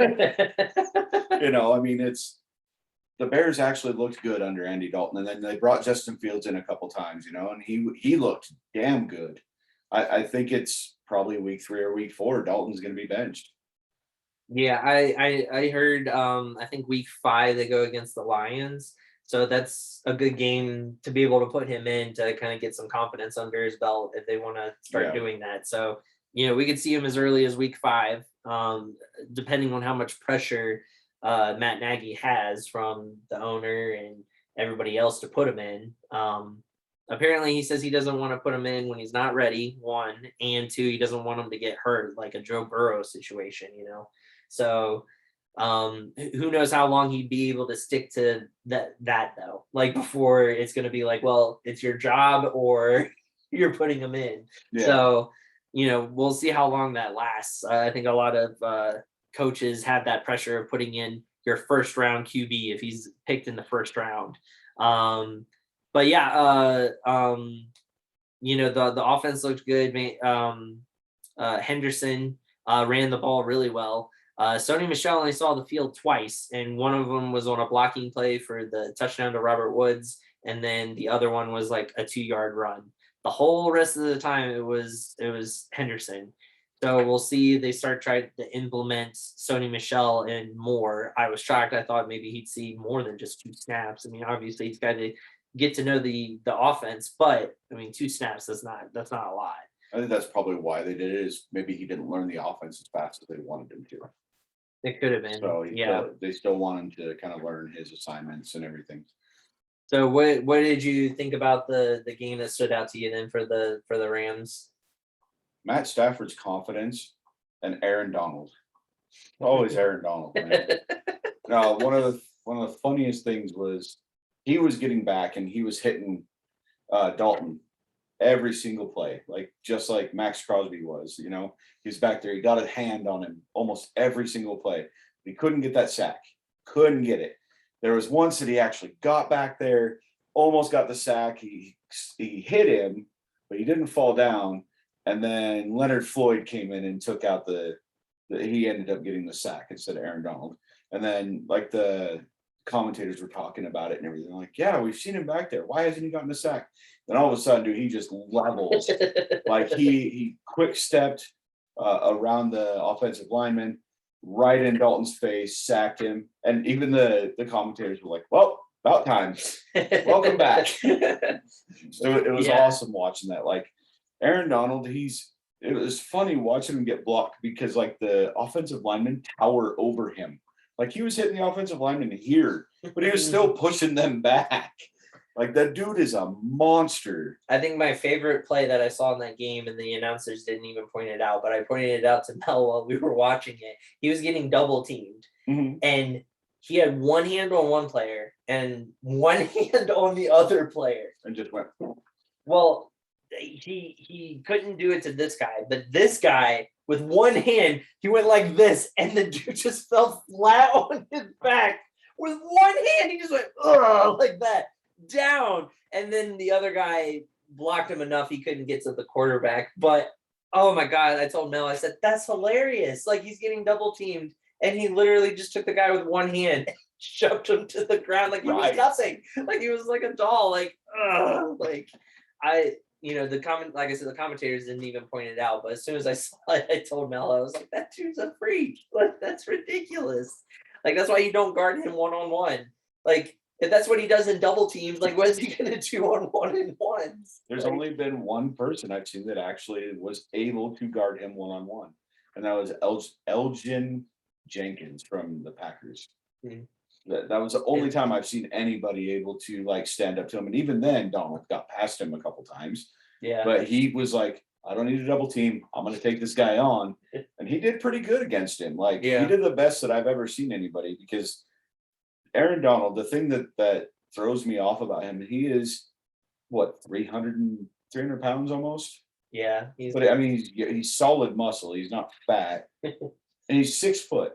the Bears actually looked good under Andy Dalton. And then they brought Justin Fields in a couple times, and he looked damn good. I think it's probably week 3 or week 4. Dalton's going to be benched. Yeah, I heard, I think week 5 they go against the Lions. So that's a good game to be able to put him in to kind of get some confidence under his belt if they want to start doing that. So, we could see him as early as week 5, depending on how much pressure Matt Nagy has from the owner and everybody else to put him in. Apparently he says he doesn't want to put him in when he's not ready, 1, and 2, he doesn't want him to get hurt like a Joe Burrow situation, So Who knows how long he'd be able to stick to that though, like before it's going to be like, well, it's your job or you're putting him in. Yeah. So, we'll see how long that lasts. I think a lot of coaches have that pressure of putting in your first round QB if he's picked in the first round. But yeah, the offense looked good. Henderson ran the ball really well. Sony Michel only saw the field twice, and one of them was on a blocking play for the touchdown to Robert Woods, and then the other one was like a 2-yard run. The whole rest of the time it was Henderson. So we'll see. They start trying to implement Sony Michel and more. I was shocked. I thought maybe he'd see more than just 2 snaps. I mean, obviously he's got to get to know the offense, but I mean, 2 snaps that's not a lot. I think that's probably why they did it, is maybe he didn't learn the offense as fast as they wanted him to. It could have been. So yeah. They still want him to kind of learn his assignments and everything. So what did you think about the game that stood out to you then for the Rams? Matt Stafford's confidence and Aaron Donald. Always Aaron Donald, man. No, one of the funniest things was he was getting back and he was hitting Dalton every single play, like just like Max Crosby was. He's back there. He got a hand on him almost every single play. He couldn't get that sack. Couldn't get it. There was once that he actually got back there, almost got the sack. He hit him, but he didn't fall down. And then Leonard Floyd came in and took out he ended up getting the sack instead of Aaron Donald. And then like the commentators were talking about it and everything. Like, yeah, we've seen him back there. Why hasn't he gotten a sack? Then all of a sudden, dude, he just levels. Like he quick stepped around the offensive lineman, right in Dalton's face, sacked him. And even the commentators were like, well, about time. Welcome back. It was awesome watching that. Like Aaron Donald, it was funny watching him get blocked because like the offensive linemen tower over him. Like he was hitting the offensive lineman here, but he was still pushing them back. Like that dude is a monster. I think my favorite play that I saw in that game, and the announcers didn't even point it out, but I pointed it out to Mel while we were watching it. He was getting double teamed, and he had one hand on one player and one hand on the other player, and just went. Well, he couldn't do it to this guy, but this guy with one hand, he went like this, and the dude just fell flat on his back with one hand. He just went like that down, and then the other guy blocked him enough he couldn't get to the quarterback. But oh my god, I told Mel, I said that's hilarious. Like he's getting double teamed, and he literally just took the guy with one hand and shoved him to the ground like he was nothing, like he was like a doll. Like like I said, the commentators didn't even point it out, but as soon as I saw it, I told Mel, I was like, that dude's a freak. Like, that's ridiculous. Like, that's why you don't guard him one-on-one. Like, if that's what he does in double teams, like, what is he going to do on one-on-ones? There's only been one person I've seen that actually was able to guard him one-on-one, and that was Elgin Jenkins from the Packers. Mm-hmm. That was the only time I've seen anybody able to like stand up to him. And even then, Donald got past him a couple times. Yeah. But he was like, I don't need a double team. I'm going to take this guy on. And he did pretty good against him. Like he did the best that I've ever seen anybody, because Aaron Donald, the thing that throws me off about him, he is what, 300 pounds almost? Yeah. But I mean, he's solid muscle. He's not fat. And he's 6 foot.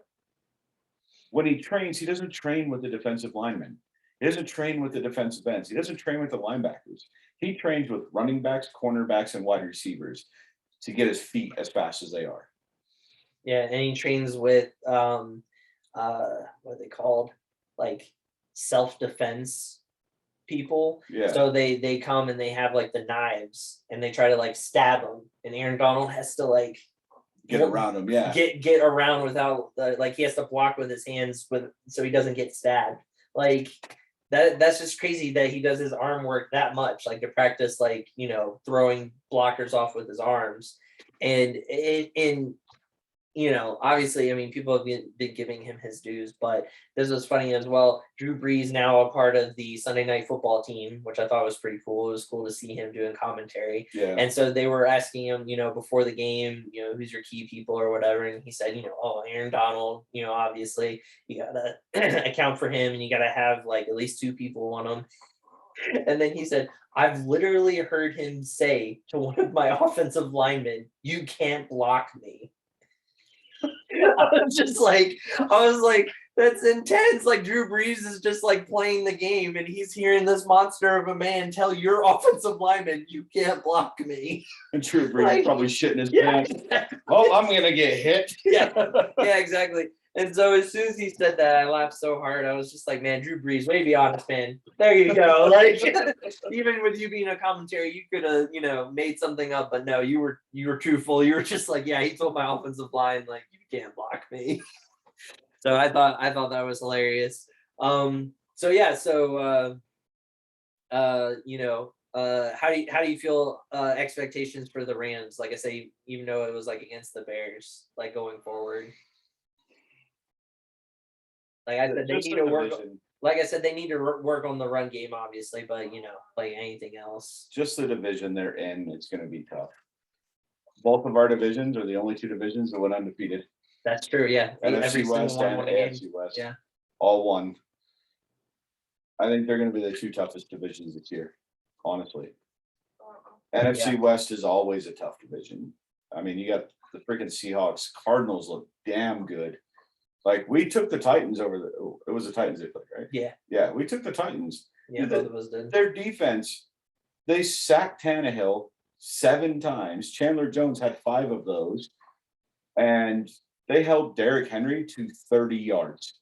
When he trains, he doesn't train with the defensive linemen. He doesn't train with the defensive ends. He doesn't train with the linebackers. He trains with running backs, cornerbacks, and wide receivers to get his feet as fast as they are. Yeah, and he trains with what are they called? Like self-defense people. Yeah. So they come and they have like the knives and they try to like stab him, and Aaron Donald has to like get around him, get around without like he has to block with his hands so he doesn't get stabbed. Like that's just crazy that he does his arm work that much, like to practice like throwing blockers off with his arms. And obviously, I mean, people have been giving him his dues, but this was funny as well. Drew Brees now a part of the Sunday Night Football team, which I thought was pretty cool. It was cool to see him doing commentary. Yeah. And so they were asking him, before the game, who's your key people or whatever. And he said, Aaron Donald, obviously you got to account for him and you got to have like at least 2 people on him. And then he said, I've literally heard him say to one of my offensive linemen, you can't block me. I was like, that's intense. Like Drew Brees is just like playing the game and he's hearing this monster of a man tell your offensive lineman, you can't block me. And Drew Brees is probably shitting his pants. Exactly. Oh, I'm going to get hit. Yeah, exactly. And so as soon as he said that, I laughed so hard. I was just like, man, Drew Brees, way to be honest, man. There you go. Like, even with you being a commentary, you could have, made something up, but no, you were truthful. You were just like, yeah, he told my offensive line, like, you can't block me. So I thought that was hilarious. How do you feel expectations for the Rams? Like I say, even though it was like against the Bears, like going forward. Like I said, they need to work. Like I said, they need to work on the run game, obviously, but like anything else. Just the division they're in, it's going to be tough. Both of our divisions are the only 2 divisions that went undefeated. That's true, yeah. NFC West and AFC West. Yeah. All won. I think they're going to be the 2 toughest divisions this year, honestly. NFC West is always a tough division. I mean, you got the freaking Seahawks. Cardinals look damn good. Like, we took the Titans it was the Titans they played, right? Yeah. Yeah, we took the Titans. Yeah, both of us did. Their defense, they sacked Tannehill 7 times. Chandler Jones had 5 of those. And they held Derrick Henry to 30 yards.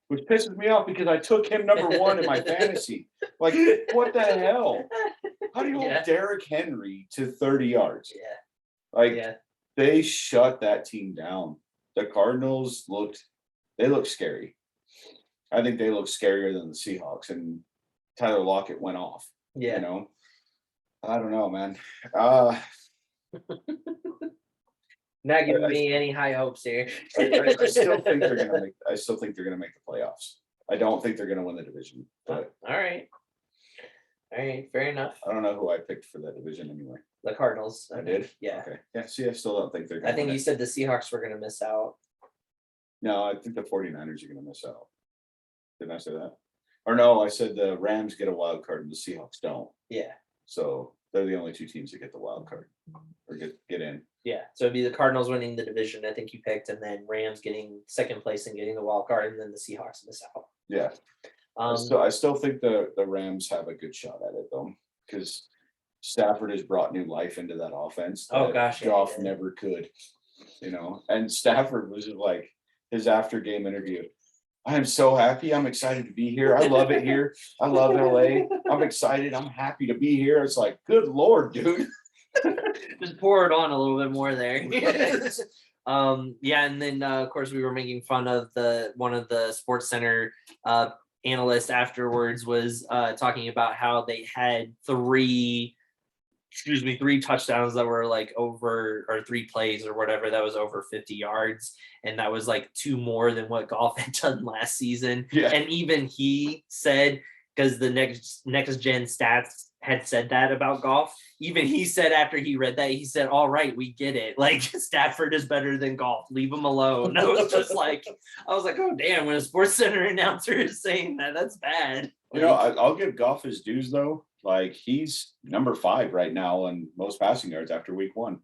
Which pisses me off because I took him number 1 in my fantasy. Like, what the hell? How do you hold Derrick Henry to 30 yards? Yeah. Like, they shut that team down. The Cardinals looked scary. I think they look scarier than the Seahawks, and Tyler Lockett went off. Yeah. I don't know, man. Not giving me any high hopes here. I still think they're gonna make the playoffs. I don't think they're gonna win the division. But all right, fair enough. I don't know who I picked for that division anyway. The Cardinals. I did? Yeah. Okay. Yeah, see, I still don't think they're gonna I think you said the Seahawks were gonna miss out. No, I think the 49ers are gonna miss out. Didn't I say that? Or no, I said the Rams get a wild card and the Seahawks don't. Yeah. So they're the only 2 teams that get the wild card or get in. Yeah. So it'd be the Cardinals winning the division, I think you picked, and then Rams getting second place and getting the wild card, and then the Seahawks miss out. Yeah. I still think the Rams have a good shot at it though, because Stafford has brought new life into that offense. Oh gosh, Goff never could, And Stafford was just like his after game interview. I am so happy. I'm excited to be here. I love it here. I love LA. I'm excited. I'm happy to be here. It's like, good Lord, dude. Just pour it on a little bit more there. And then of course we were making fun of one of the Sports Center analysts afterwards was talking about how they had 3 touchdowns that were like over, or 3 plays or whatever that was over 50 yards, and that was like 2 more than what Goff had done last season. Yeah. And even he said, because the next gen stats had said that about Goff, even he said after he read that, he said, all right, we get it, like Stafford is better than Goff, leave him alone. I was like, oh damn, when a Sports Center announcer is saying that, that's bad. I'll give Goff his dues though. Like, he's number 5 right now in most passing yards after week 1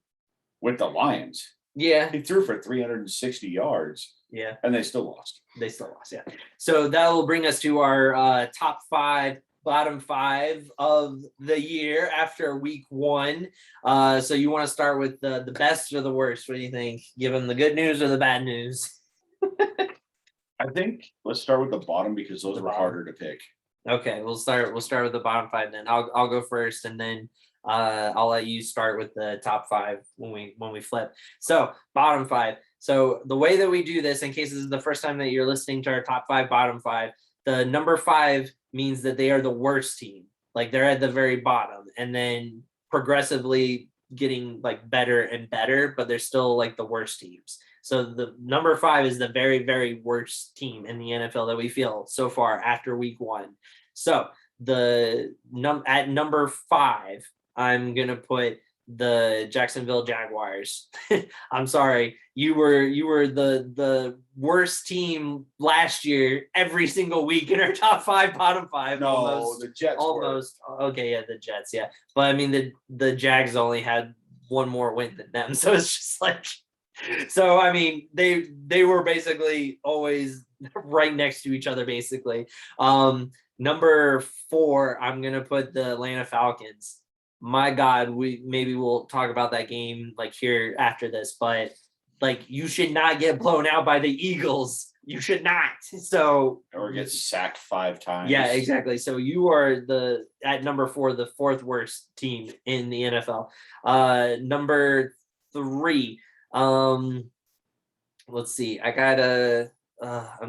with the Lions. Yeah. He threw for 360 yards. Yeah. And they still lost. Yeah. So that will bring us to our top 5, bottom 5 of the year after week 1. So you want to start with the best or the worst? What do you think? Give them the good news or the bad news? I think let's start with the bottom because those were harder to pick. Okay, we'll start with the bottom 5 then. I'll go first, and then I'll let you start with the top 5 when we flip. So bottom 5. So the way that we do this, in case this is the first time that you're listening to our top 5, bottom 5, the number 5 means that they are the worst team. Like, they're at the very bottom, and then progressively getting like better and better, but they're still like the worst teams. So the number 5 is the very, very worst team in the NFL that we feel so far after week 1. So at number 5, I'm gonna put the Jacksonville Jaguars. I'm sorry, you were the worst team last year every single week in our top 5, bottom 5. No, almost, the Jets almost. Okay, yeah, the Jets, yeah. But I mean, the Jags only had one more win than them, so it's just like. So I mean, they were basically always right next to each other, basically. Number 4, I'm gonna put the Atlanta Falcons. My God, we'll talk about that game like here after this, but like you should not get blown out by the Eagles. You should not. So or get sacked 5 times. yeah, exactly. So you are at number 4, the 4th worst team in the NFL. Number 3. Let's see. I'm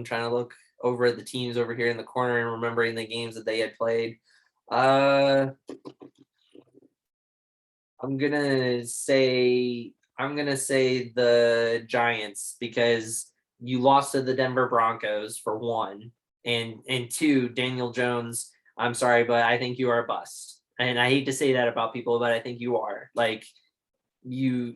trying to look over at the teams over here in the corner and remembering the games that they had played. I'm gonna say the Giants because you lost to the Denver Broncos for 1, and 2, Daniel Jones. I'm sorry, but I think you are a bust. And I hate to say that about people, but I think you are. Like you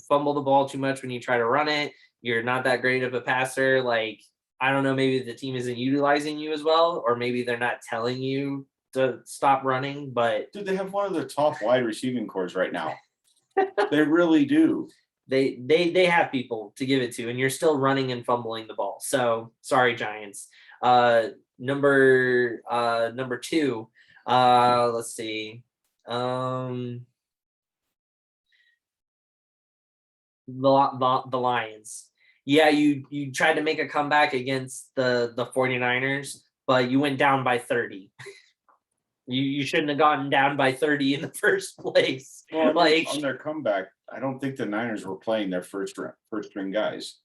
fumble the ball too much when you try to run it. You're not that great of a passer. Like I don't know, maybe the team isn't utilizing you as well, or maybe they're not telling you to stop running. But dude, they have one of the top wide receiving cores right now. They really do. They have people to give it to, and you're still running and fumbling the ball. So sorry, Giants. Number 2. Let's see. The Lions. Yeah, you tried to make a comeback against the 49ers, but you went down by 30. You shouldn't have gotten down by 30 in the first place. Well, on their comeback, I don't think the Niners were playing their first string guys.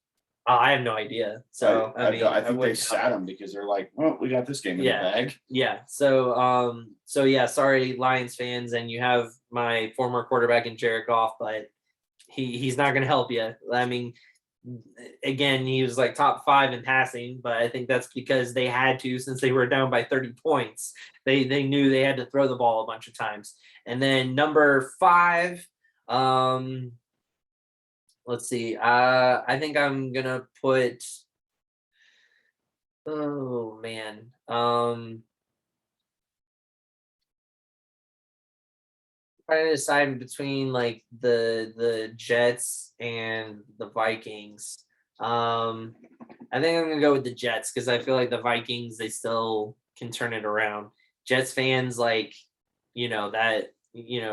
I have no idea. So I think they sat them because they're like, well, we got this game in the bag. Yeah. So yeah, sorry, Lions fans, and you have my former quarterback in Jared Goff, but he's not going to help you. I mean, again, he was like top 5 in passing, but I think that's because they had to, since they were down by 30 points. They knew they had to throw the ball a bunch of times. And then number 5, let's see. I think I'm gonna put. Oh man. Trying to decide between like the Jets and the Vikings. I think I'm gonna go with the Jets because I feel like the Vikings, they still can turn it around. Jets fans, like,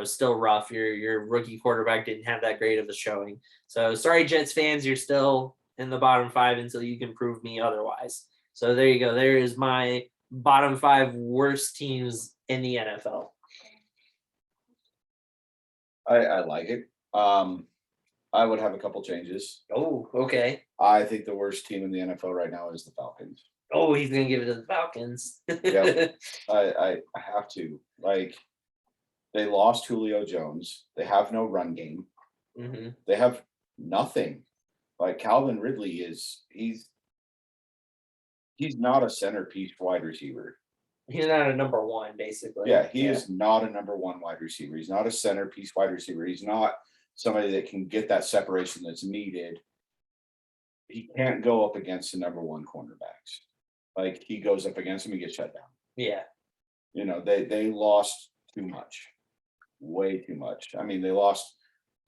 still rough. Your rookie quarterback didn't have that great of a showing. So sorry, Jets fans, you're still in the bottom 5 until you can prove me otherwise. So there you go. There is my bottom 5 worst teams in the NFL. I like it. I would have a couple changes. Oh, okay. I think the worst team in the NFL right now is the Falcons. Oh, he's gonna give it to the Falcons. Yeah, I have to. Like, they lost Julio Jones. They have no run game. Mm-hmm. They have nothing. Like Calvin Ridley he's not a centerpiece wide receiver. He's not a number 1, basically. Yeah, he is not a number 1 wide receiver. He's not a centerpiece wide receiver. He's not somebody that can get that separation that's needed. He can't go up against the number 1 cornerbacks. Like, he goes up against them, he gets shut down. Yeah. They lost too much. Way too much. I mean, they lost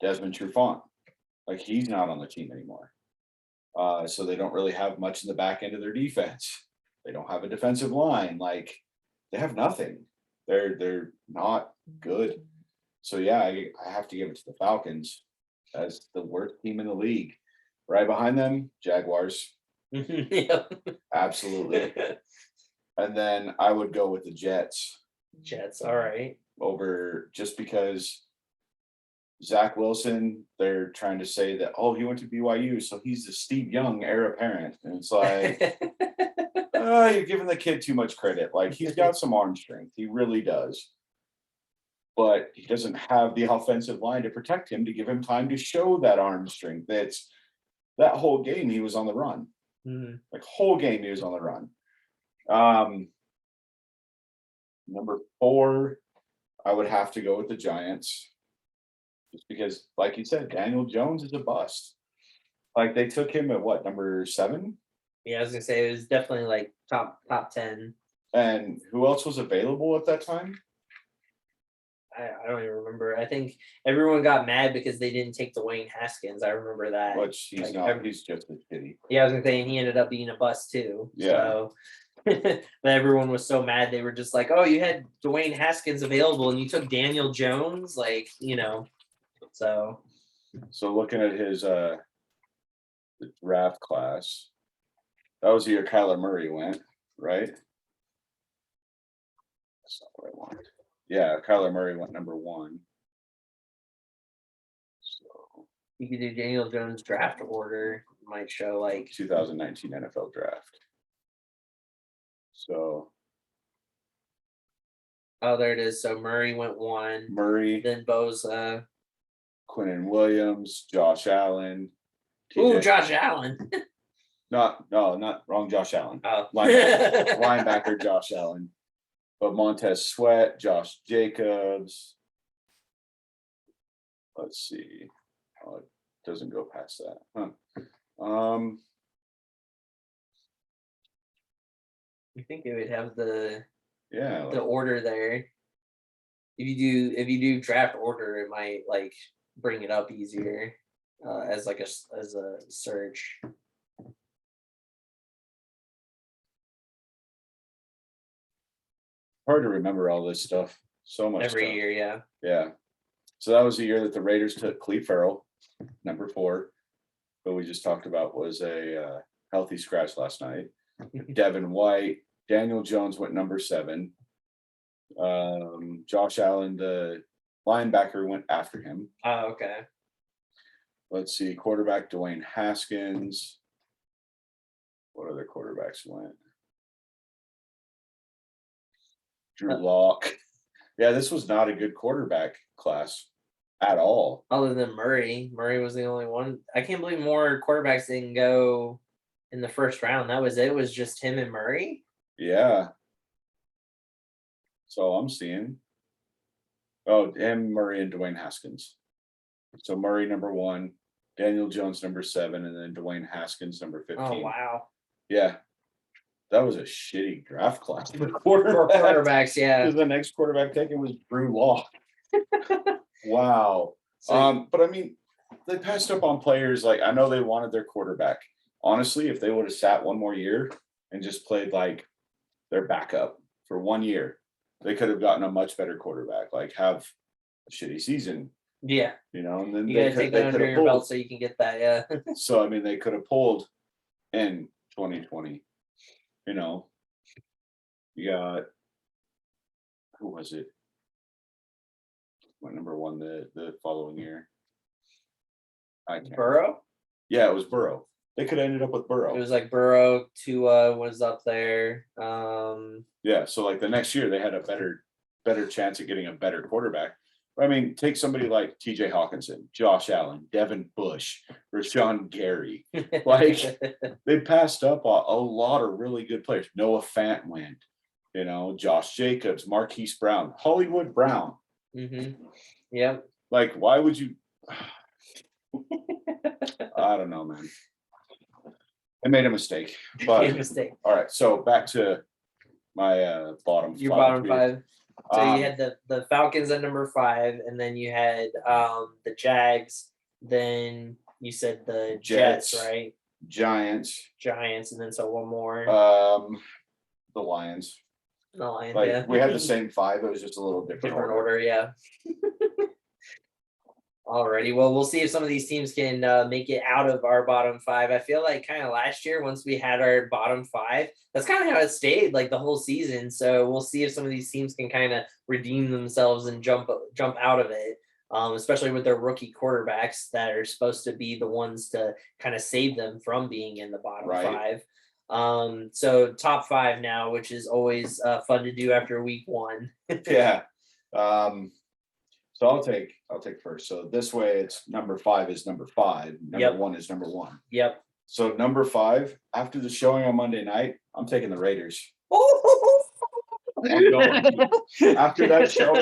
Desmond Trufant. Like, he's not on the team anymore. So they don't really have much in the back end of their defense. They don't have a defensive line. Like, they have nothing. They're not good. So yeah, I have to give it to the Falcons as the worst team in the league. Right behind them, Jaguars. Yep. Absolutely. And then I would go with the Jets. Jets, all right. Over, just because Zach Wilson, they're trying to say that, oh, he went to BYU, so he's the Steve Young heir apparent. And it's like, you're giving the kid too much credit. Like, he's got some arm strength. He really does. But he doesn't have the offensive line to protect him, to give him time to show that arm strength. that whole game he was on the run. Mhm. Like whole game he was on the run. Number 4, I would have to go with the Giants. Just because, like you said, Daniel Jones is a bust. Like they took him at what, number 7? Yeah, I was gonna say it was definitely like top 10. And who else was available at that time? I don't even remember. I think everyone got mad because they didn't take Dwayne Haskins. I remember that. Which he's Like, not. He's just a kitty. Yeah, I was gonna say, and he ended up being a bust too. Yeah. So but everyone was so mad. They were just like, "Oh, you had Dwayne Haskins available, and you took Daniel Jones." Like, So So looking at his the draft class, that was the year Kyler Murray went, right? That's not what I wanted. Yeah, Kyler Murray went number 1. So you could do Daniel Jones draft order. Might show like 2019 NFL draft. So oh, there it is. So Murray went 1, Murray, then Bosa. Quinnen Williams, Josh Allen. Ooh, Josh Allen. Not wrong. Josh Allen. Oh. Linebacker Josh Allen. But Montez Sweat, Josh Jacobs. Let's see. Oh, it doesn't go past that. Huh. You think it would have the Yeah. order there? If you do draft order, it might like bring it up easier as like as a search. Hard to remember all this stuff. So much Every stuff. year, yeah. Yeah. So that was the year that the Raiders took Cleve Farrell, number 4, who we just talked about was a healthy scratch last night. Devin White, Daniel Jones went number 7. Josh Allen, the linebacker, went after him. Oh, okay. Let's see, quarterback Dwayne Haskins. What other quarterbacks went? Drew Lock. Yeah, this was not a good quarterback class at all. Other than Murray. Murray was the only one. I can't believe more quarterbacks didn't go in the first round. That was it. It was just him and Murray. Yeah. So I'm seeing. Oh, and Murray and Dwayne Haskins. So Murray number 1, Daniel Jones number 7, and then Dwayne Haskins number 15. Oh wow. Yeah. That was a shitty draft class for quarterbacks, yeah. Because the next quarterback taken was Drew Lock. Wow. But I mean, they passed up on players. Like, I know they wanted their quarterback. Honestly, if they would have sat one more year and just played like their backup for 1 year, they could have gotten a much better quarterback. Like, have a shitty season. Yeah. And then you gotta take that under your belt so you can get that. Yeah. So I mean, they could have pulled in 2020. You got, who was it? What number 1 the following year? I can't. Burrow? Yeah, it was Burrow. They could have ended up with Burrow. It was like Burrow, Tua was up there. Yeah, so like the next year they had a better chance of getting a better quarterback. I mean, take somebody like TJ Hawkinson, Josh Allen, Devin Bush, Rashawn Gary. Like, they passed up a lot of really good players. Noah Fant went, Josh Jacobs, Marquise Brown, Hollywood Brown. Yep. Like, why would you? I don't know, man. I made a mistake. But all right, so back to my bottom 5. Your bottom 5. So you had the Falcons at number 5, and then you had the Jags. Then you said the Jets, right? Giants, and then so one more. The Lions. The Lions, like, yeah. We had the same 5. It was just a little different order, yeah. Alrighty, well, we'll see if some of these teams can make it out of our bottom 5. I feel like kind of last year, once we had our bottom 5, that's kind of how it stayed like the whole season. So we'll see if some of these teams can kind of redeem themselves and jump out of it, especially with their rookie quarterbacks that are supposed to be the ones to kind of save them from being in the bottom 5. So top 5 now, which is always fun to do after week 1. Yeah. So I'll take first. So this way it's number 5 is number 5. Number Yep. 1 is number 1. Yep. So number 5, after the showing on Monday night, I'm taking the Raiders. I'm going. After that show,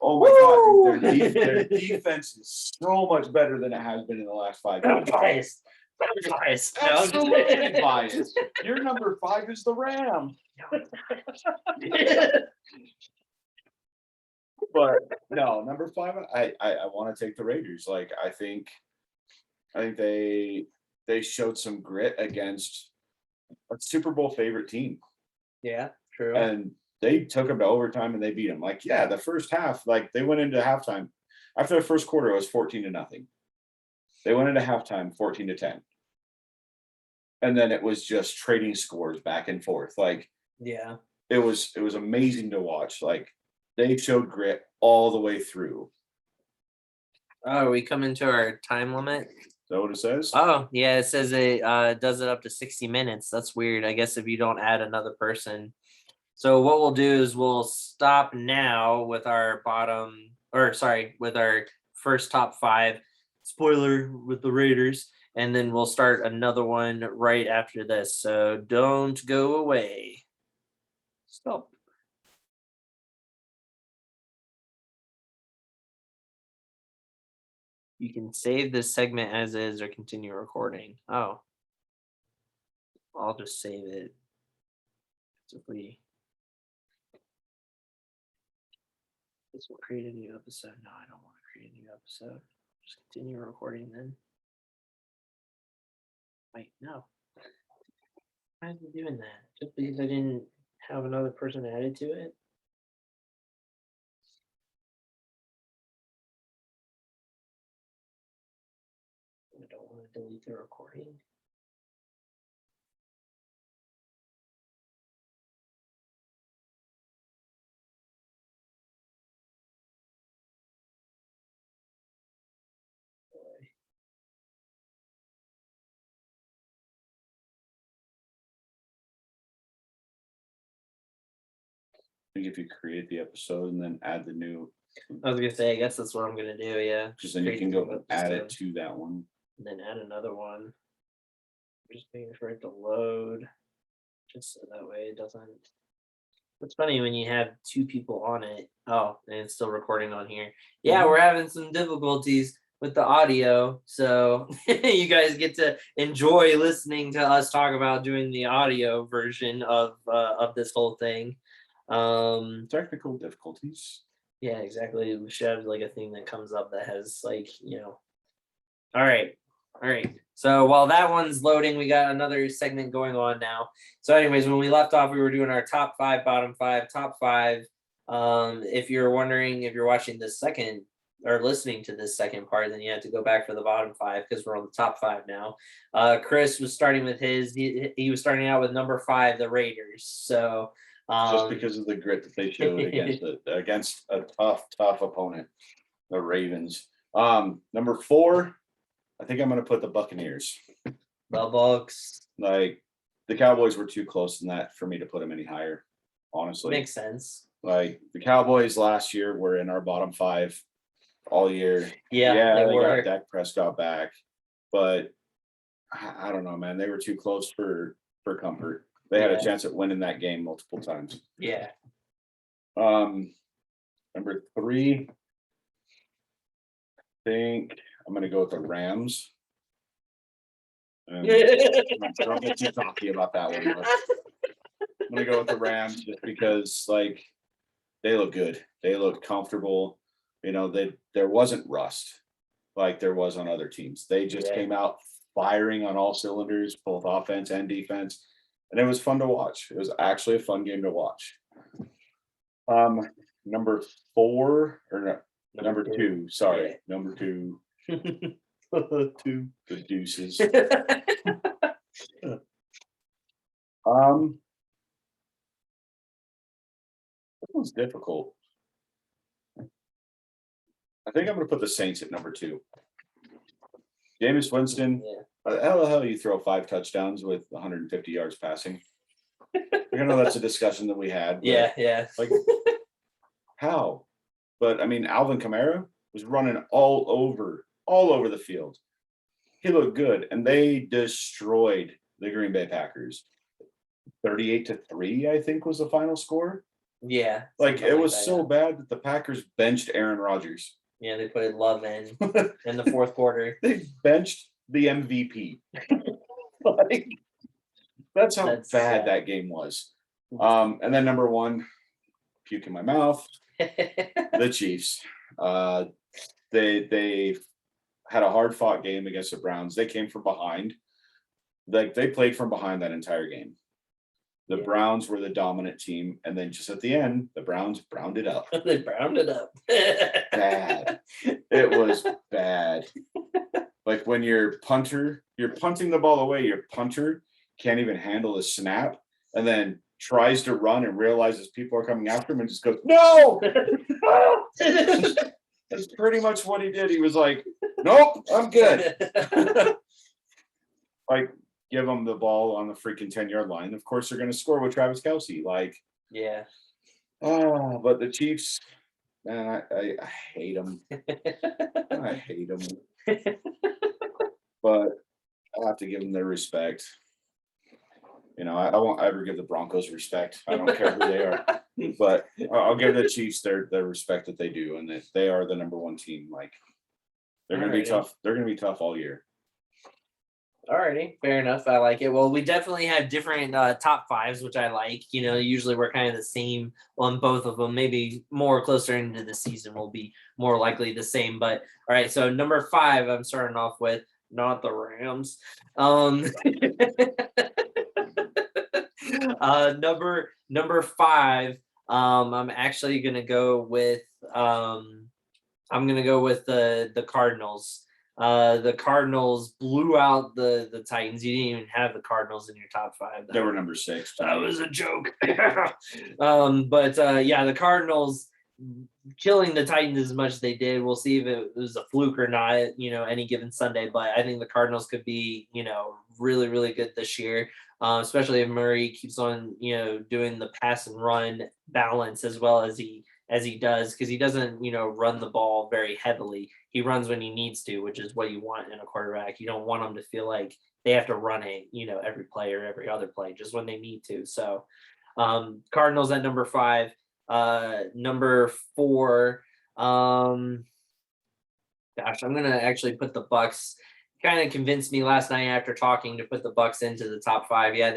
oh my God, dude, their defense is so much better than it has been in the last 5 I'm years. biased. I'm biased. No, I'm just Absolutely kidding. biased. Your number 5 is the Rams. But no, number 5, I want to take the Raiders. Like I think they showed some grit against a Super Bowl favorite team. Yeah, true. And they took them to overtime and they beat them. Like, yeah, the first half, like they went into halftime. After the first quarter, it was 14-0. They went into halftime 14-10. And then it was just trading scores back and forth. Like, yeah, it was amazing to watch. Like they showed grit all the way through. Oh, we come into our time limit. Is that what it says? Oh, yeah, it says it does it up to 60 minutes. That's weird. I guess if you don't add another person. So what we'll do is we'll stop now with our with our first top 5. Spoiler with the Raiders, and then we'll start another one right after this. So don't go away. Stop. You can save this segment as is or continue recording. Oh. I'll just save it. If we this will create a new episode. No, I don't want to create a new episode. Just continue recording then. Wait, no. Why is it doing that? Just because I didn't have another person added to it? I don't want to delete the recording. I think if you create the episode and then add the new, I was gonna say, I guess that's what I'm gonna do, yeah. because then you Create can the go new add it episode, to that one. and then add another one. Just waiting for it to load. Just so that way it doesn't. It's funny when you have 2 people on it. Oh, and it's still recording on here. Yeah, we're having some difficulties with the audio. So you guys get to enjoy listening to us talk about doing the audio version of this whole thing. Technical difficulties. Yeah, exactly. We should have like a thing that comes up that has like, all right. So while that one's loading, we got another segment going on now. So anyways, when we left off, we were doing our top 5, bottom 5, top 5. If you're wondering if you're watching this second or listening to this second part, then you have to go back for the bottom 5 because we're on the top 5 now. Chris was starting with his, he was starting out with number 5, the Raiders. So just because of the grit that they showed against a tough opponent, the Ravens. Number 4, I think I'm going to put the Buccaneers. The Bucs. Like the Cowboys were too close in that for me to put them any higher. Honestly, Makes sense. Like the Cowboys last year were in our bottom 5 all year. Yeah, they got Dak Prescott back, but I don't know, man. They were too close for comfort. They had a chance at winning that game multiple times. Yeah. Number 3, I think I'm going to go with the Rams. I'm not get too cocky about that one. But I'm going to go with the Rams just because, like, they look good. They look comfortable. There wasn't rust like there was on other teams. They just came out firing on all cylinders, both offense and defense. And it was fun to watch. It was actually a fun game to watch. Number 4 or no, number 2. Sorry, number 2. 2. The deuces. That was difficult. I think I'm going to put the Saints at number 2. Jameis Winston. How the hell you throw 5 touchdowns with 150 yards passing? I know that's a discussion that we had. Yeah. Like, how? But I mean, Alvin Kamara was running all over the field. He looked good, and they destroyed the Green Bay Packers. 38-3, I think, was the final score. Yeah. Like, it was that, so bad that the Packers benched Aaron Rodgers. Yeah, they put Love in the fourth quarter. They benched the MVP. Like, that's how bad that game was. And then number one, puke in my mouth, the Chiefs. They had a hard fought game against the Browns. They came from behind. Like, they played from behind that entire game. The Browns were the dominant team, and then just at the end, the Browns browned it up. They browned it up. Bad. It was bad. Like, when you're punting the ball away, your punter can't even handle the snap, and then tries to run and realizes people are coming after him and just goes, "No!" That's pretty much what he did. He was like, "Nope, I'm good." Like, give them the ball on the freaking 10-yard line. Of course, they're going to score with Travis Kelce. Like, yeah. Oh, but the Chiefs, man, I hate them. I hate them. But I have to give them their respect. You know, I won't ever give the Broncos respect. I don't care who they are. But I'll give the Chiefs their respect that they do, and that they are the number one team. Like, they're going to be tough. They're going to be tough all year. Alrighty, fair enough. I like it. Well, we definitely have different top fives, which I like. You know, usually we're kind of the same on both of them. Maybe more closer into the season will be more likely the same. But all right, so number 5, I'm starting off with not the Rams. Number 5. I'm actually gonna go with the Cardinals. The Cardinals blew out the Titans. You didn't even have the Cardinals in your top 5. They were number 6. That was a joke. But the Cardinals killing the Titans as much as they did. We'll see if it was a fluke or not, you know, any given Sunday. But I think the Cardinals could be, you know, really, really good this year. Especially if Murray keeps on, you know, doing the pass and run balance as well as he does, because he doesn't, you know, run the ball very heavily. He runs when he needs to, which is what you want in a quarterback. You don't want them to feel like they have to run it, you know, every play or every other play, just when they need to. So Cardinals at number 5. Number 4, I'm gonna actually put the Bucks. Kind of convinced me last night after talking to put the Bucks into the top 5. Yeah,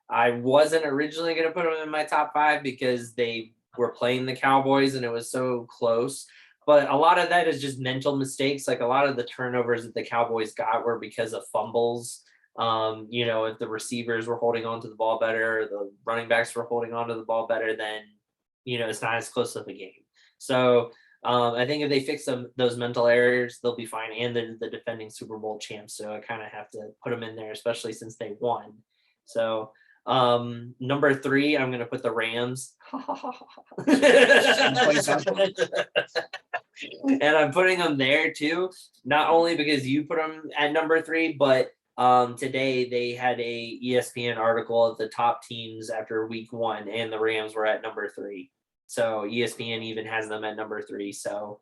I wasn't originally gonna put them in my top 5 because they were playing the Cowboys and it was so close. But a lot of that is just mental mistakes. Like, a lot of the turnovers that the Cowboys got were because of fumbles. You know, if the receivers were holding on to the ball better, or the running backs were holding on to the ball better, then, you know, it's not as close of a game. So I think if they fix those mental errors, they'll be fine. And the defending Super Bowl champs. So I kind of have to put them in there, especially since they won. So number 3, I'm going to put the Rams. And I'm putting them there too, not only because you put them at number 3, but today they had a ESPN article of the top teams after week 1, and the Rams were at number 3. So ESPN even has them at number 3. So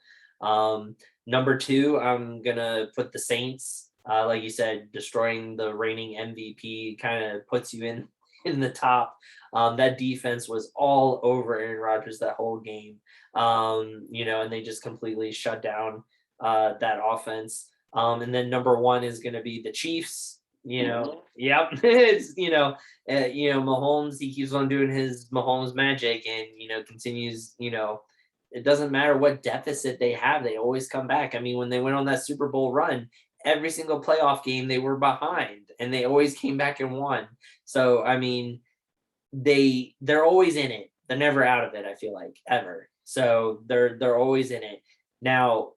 number 2, I'm gonna put the Saints. Like you said, destroying the reigning MVP kind of puts you in the top. That defense was all over Aaron Rodgers that whole game. You know, and they just completely shut down that offense. And then number 1 is going to be the Chiefs. You know, yep. It's, Mahomes, he keeps on doing his Mahomes magic and, you know, continues, you know, it doesn't matter what deficit they have. They always come back. I mean, when they went on that Super Bowl run, every single playoff game they were behind and they always came back and won. So, I mean, they're always in it. They're never out of it, I feel like, ever. So they're always in it. Now,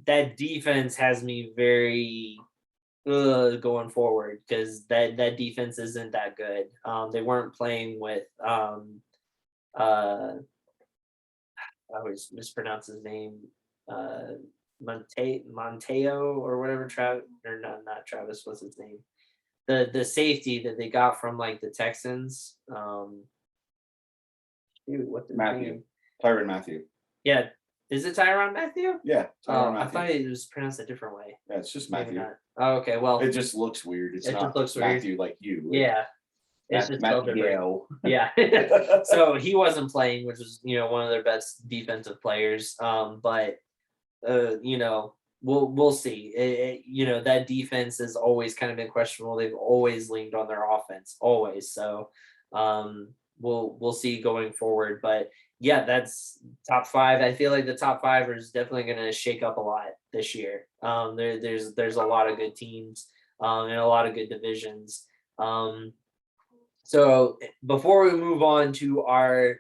that defense has me very going forward, because that defense isn't that good. They weren't playing with I always mispronounce his name, Monteo or whatever. Or not Travis. What's his name? The safety that they got from like the Texans. What's his name? Tyrann Mathieu. Yeah, Is it Tyrann Matthew? Yeah. Tyrann I Mathieu. thought it was pronounced a different way. Yeah, it's just Maybe Matthew. not. Oh, okay. Well, It just looks weird. It's it not just looks weird. Matthew like you. Yeah. It's just spelled different. Yeah. Yeah. So he wasn't playing, which was, one of their best defensive players. But we'll see. That defense has always kind of been questionable. They've always leaned on their offense, always. So we'll see going forward. But yeah, that's top five. I feel like the top five is definitely going to shake up a lot this year. There's a lot of good teams and a lot of good divisions. So before we move on to our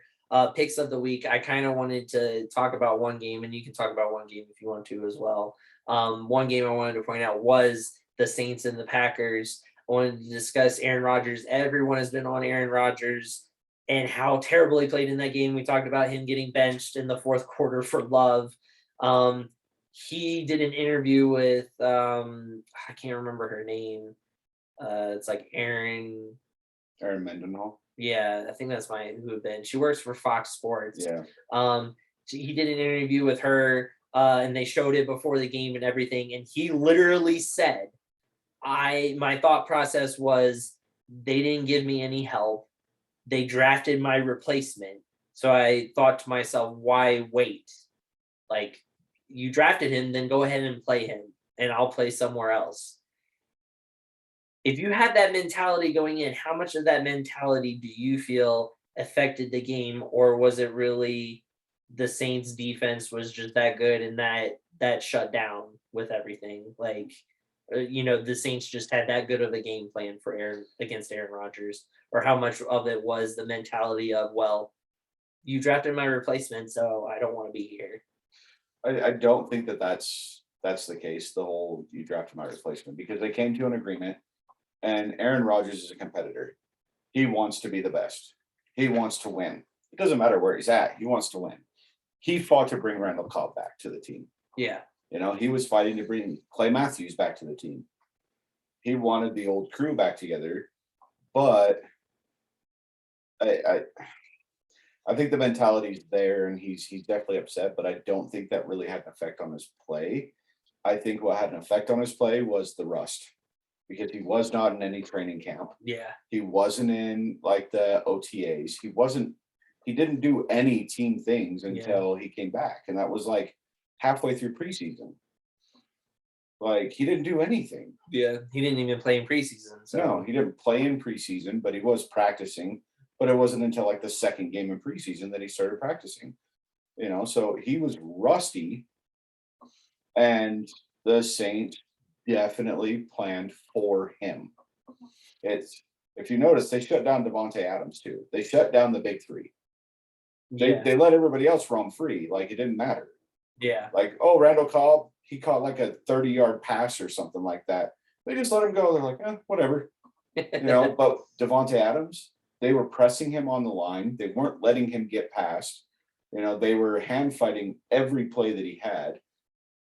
picks of the week, I kind of wanted to talk about one game, and you can talk about one game if you want to as well. One game I wanted to point out was the Saints and the Packers. I wanted to discuss Aaron Rodgers. Everyone has been on Aaron Rodgers and how terrible he played in that game. We talked about him getting benched in the fourth quarter for Love. He did an interview with I can't remember her name. It's like Erin Mendenhall. Yeah, I think that's who had been. She works for Fox Sports. Yeah. He did an interview with her, and they showed it before the game and everything. And he literally said, my thought process was they didn't give me any help. They drafted my replacement. So I thought to myself, why wait? Like, you drafted him, then go ahead and play him, and I'll play somewhere else. If you had that mentality going in, how much of that mentality do you feel affected the game, or was it really the Saints defense was just that good and that shut down with everything? Like, the Saints just had that good of a game plan against Aaron Rodgers, or how much of it was the mentality of, well, you drafted my replacement, so I don't want to be here. I don't think that's the case. The whole you drafted my replacement, because they came to an agreement. And Aaron Rodgers is a competitor. He wants to be the best. He wants to win. It doesn't matter where he's at. He wants to win. He fought to bring Randall Cobb back to the team. Yeah. He was fighting to bring Clay Matthews back to the team. He wanted the old crew back together. But I think the mentality's there, and he's definitely upset, but I don't think that really had an effect on his play. I think what had an effect on his play was the rust. Because he was not in any training camp. Yeah. He wasn't in like the OTAs. He didn't do any team things until he came back. And that was like halfway through preseason. Like, he didn't do anything. Yeah. He didn't even play in preseason. So. No, he didn't play in preseason, but he was practicing. But it wasn't until like the second game of preseason that he started practicing. So he was rusty. And the Saints definitely planned for him. If you notice, they shut down Devontae Adams too. They shut down the big three. They let everybody else roam free. Like, it didn't matter. Yeah. Like, Randall Cobb, he caught like a 30-yard pass or something like that. They just let him go. They're like, whatever. But Devontae Adams, they were pressing him on the line. They weren't letting him get past. They were hand fighting every play that he had.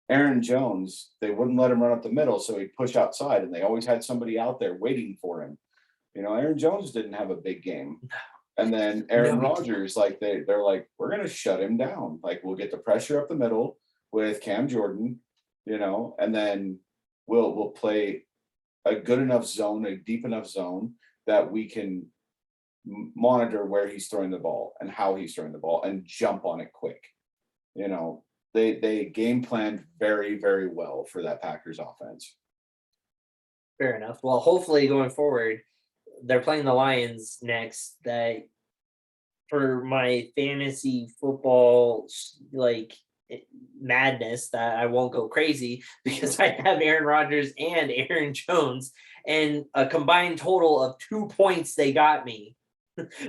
Aaron Jones, they wouldn't let him run up the middle, so he'd push outside, and they always had somebody out there waiting for him. Aaron Jones didn't have a big game. And then Aaron Rodgers, like they're like, we're going to shut him down. Like, we'll get the pressure up the middle with Cam Jordan, and then we'll play a good enough zone, a deep enough zone that we can monitor where he's throwing the ball and how he's throwing the ball and jump on it quick. They game planned very, very well for that Packers offense. Fair enough. Well, hopefully going forward, they're playing the Lions next. That for my fantasy football madness, that I won't go crazy because I have Aaron Rodgers and Aaron Jones, and a combined total of 2 points they got me.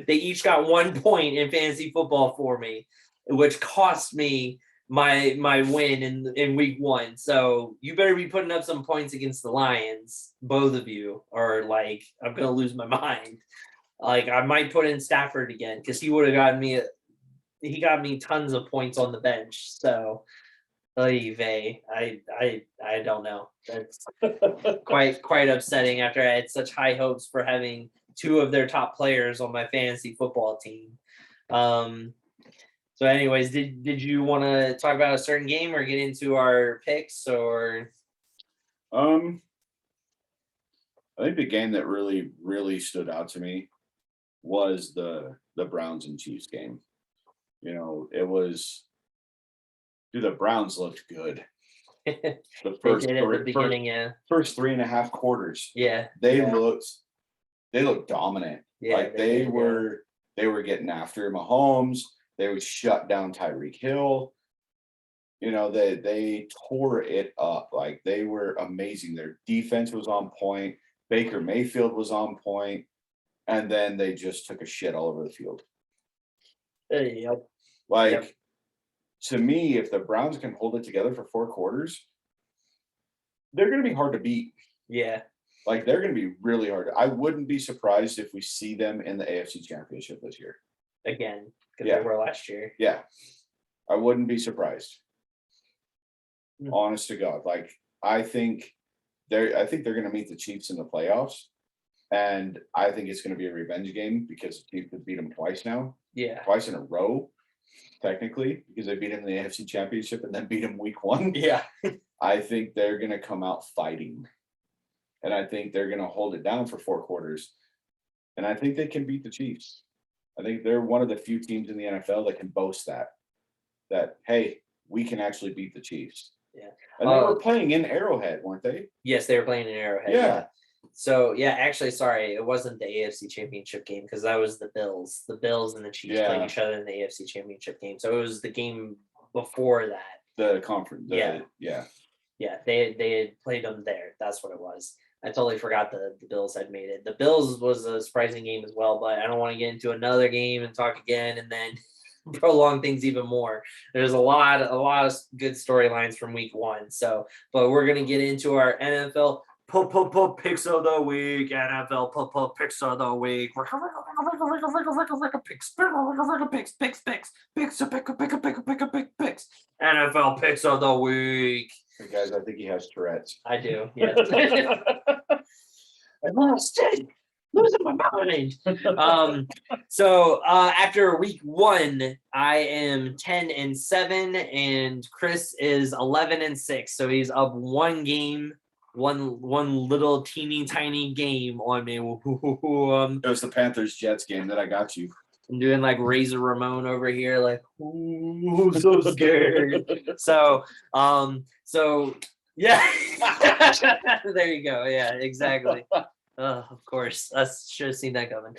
They each got 1 point in fantasy football for me, which cost me my win in week 1. So you better be putting up some points against the Lions, both of you, or like I'm gonna lose my mind. Like, I might put in Stafford again because he would have gotten me. He got me tons of points on the bench. So, I don't know. That's quite upsetting after I had such high hopes for having 2 of their top players on my fantasy football team. So, anyways, did you want to talk about a certain game or get into our picks or? I think the game that really, really stood out to me was the Browns and Chiefs game. It was, dude, the Browns looked good. They The first did at the three, beginning, yeah. first 3.5 quarters, Yeah. they yeah. looked dominant. Yeah, Like they did, they were getting after Mahomes. They would shut down Tyreek Hill. They tore it up. Like they were amazing. Their defense was on point. Baker Mayfield was on point, and then they just took a shit all over the field. Yep. Like Yep. to me, if the Browns can hold it together for 4 quarters, they're going to be hard to beat. Yeah. Like they're going to be really hard. I wouldn't be surprised if we see them in the AFC Championship this year. Again, because Yeah. they were last year. Yeah, I wouldn't be surprised. Mm. Honest to God, like I think they're going to meet the Chiefs in the playoffs, and I think it's going to be a revenge game because the Chiefs have beat them twice now, Yeah. twice in a row, technically, because they beat them in the AFC Championship and then beat them week 1. Yeah. I think they're going to come out fighting, and I think they're going to hold it down for 4 quarters, and I think they can beat the Chiefs. I think they're one of the few teams in the NFL that can boast that hey, we can actually beat the Chiefs. Yeah. And they were playing in Arrowhead, weren't they? Yes, they were playing in Arrowhead. Yeah. So yeah, actually, sorry, it wasn't the AFC Championship game because that was the Bills. The Bills and the Chiefs played each other in the AFC Championship game. So it was the game before that. The conference. Yeah. They had played them there. That's what it was. I totally forgot the Bills had made it. The Bills was a surprising game as well, but I don't want to get into another game and talk again and then prolong things even more. There's a lot of good storylines from week 1. So, but we're gonna get into our NFL picks of the week. NFL picks of the week. Picks. NFL picks of the week. Hey guys, I think he has Tourette's. I do. Yes. I lost it. Losing my mind. So after week 1, I am 10-7, and Chris is 11-6. So he's up 1 game, one little teeny tiny game on me. It was the Panthers-Jets game that I got you. I'm doing like Razor Ramon over here, like ooh, so scared. So yeah. There you go. Yeah, exactly. Of course, I should have seen that coming.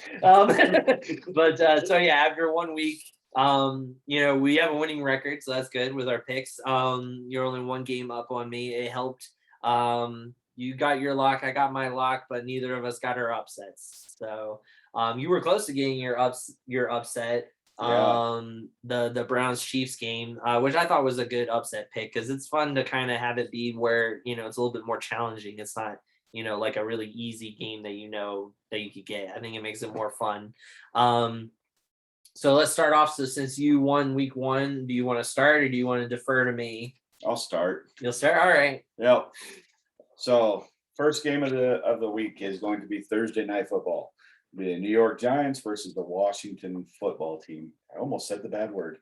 But so yeah, after 1 week, we have a winning record, so that's good with our picks. You're only 1 game up on me. It helped. You got your lock, I got my lock, but neither of us got our upsets. So you were close to getting your upset. Yeah. The Browns Chiefs game, which I thought was a good upset pick because it's fun to kind of have it be where it's a little bit more challenging. It's not like a really easy game that that you could get. I think it makes it more fun. So let's start off. So since you won week 1, do you want to start or do you want to defer to me? I'll start. You'll start? All right. Yep. So first game of the week is going to be Thursday Night Football. The New York Giants versus the Washington Football Team. I almost said the bad word.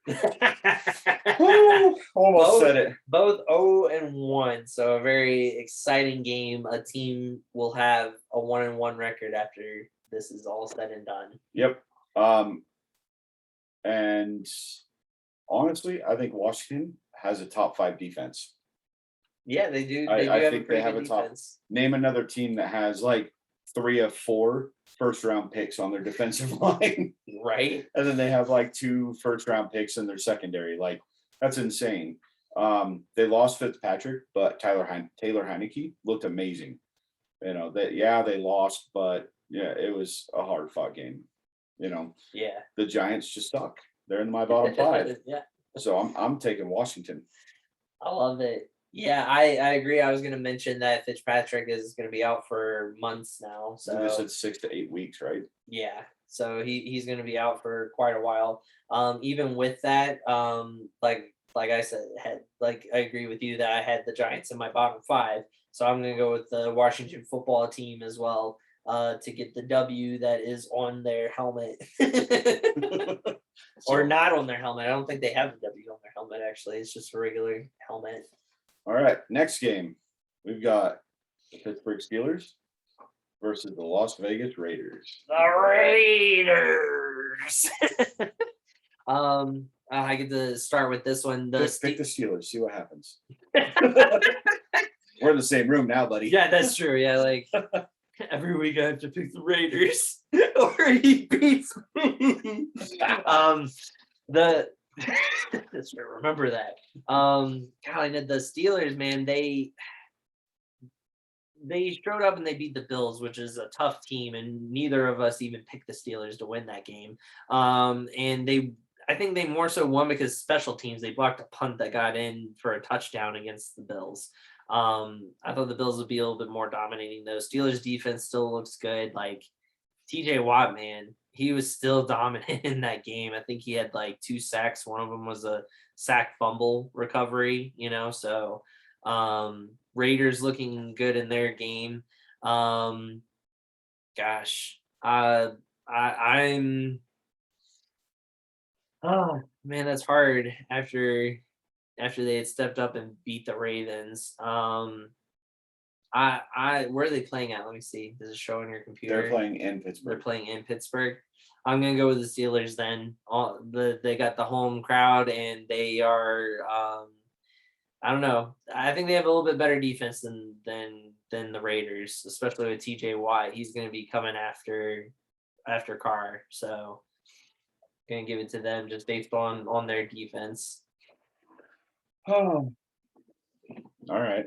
Almost said it. Both 0-1, so a very exciting game. A team will have a 1-1 record after this is all said and done. Yep. And honestly, I think Washington has a top 5 defense. Yeah, they do. I think they have a top. Name another team that has like 3 of 4 first-round picks on their defensive line. Right. And then they have like 2 first-round picks in their secondary. Like, that's insane. They lost Fitzpatrick, but Taylor Heineke looked amazing. They lost, but yeah, it was a hard-fought game. Yeah. The Giants just suck. They're in my bottom 5. Yeah. So I'm taking Washington. I love it. Yeah, I agree. I was going to mention that Fitzpatrick is going to be out for months now. So they said 6 to 8 weeks, right? Yeah. So he's going to be out for quite a while. Even with that, like I said, I agree with you that I had the Giants in my bottom 5. So I'm going to go with the Washington Football Team as well to get the W that is on their helmet. Or not on their helmet. I don't think they have a W on their helmet, actually. It's just a regular helmet. All right, next game. We've got the Pittsburgh Steelers versus the Las Vegas Raiders. The Raiders. I get to start with this one. Pick the Steelers, see what happens. We're in the same room now, buddy. Yeah, that's true. Yeah, like every week I have to pick the Raiders or he beats me. Just remember that. God, the Steelers, man, they showed up and they beat the Bills, which is a tough team, and neither of us even picked the Steelers to win that game. And I think they more so won because special teams, they blocked a punt that got in for a touchdown against the Bills. I thought the Bills would be a little bit more dominating though. Steelers defense still looks good. Like TJ Watt, man, he was still dominant in that game. I think he had like 2 sacks. One of them was a sack fumble recovery, so Raiders looking good in their game. I'm oh man, that's hard after they had stepped up and beat the Ravens. Where are they playing at? Let me see. Does it show on your computer? They're playing in Pittsburgh. They're playing in Pittsburgh. I'm gonna go with the Steelers then. They got the home crowd and they are I don't know. I think they have a little bit better defense than the Raiders, especially with TJ Watt. He's gonna be coming after Carr. So gonna give it to them just based on their defense. Oh. All right.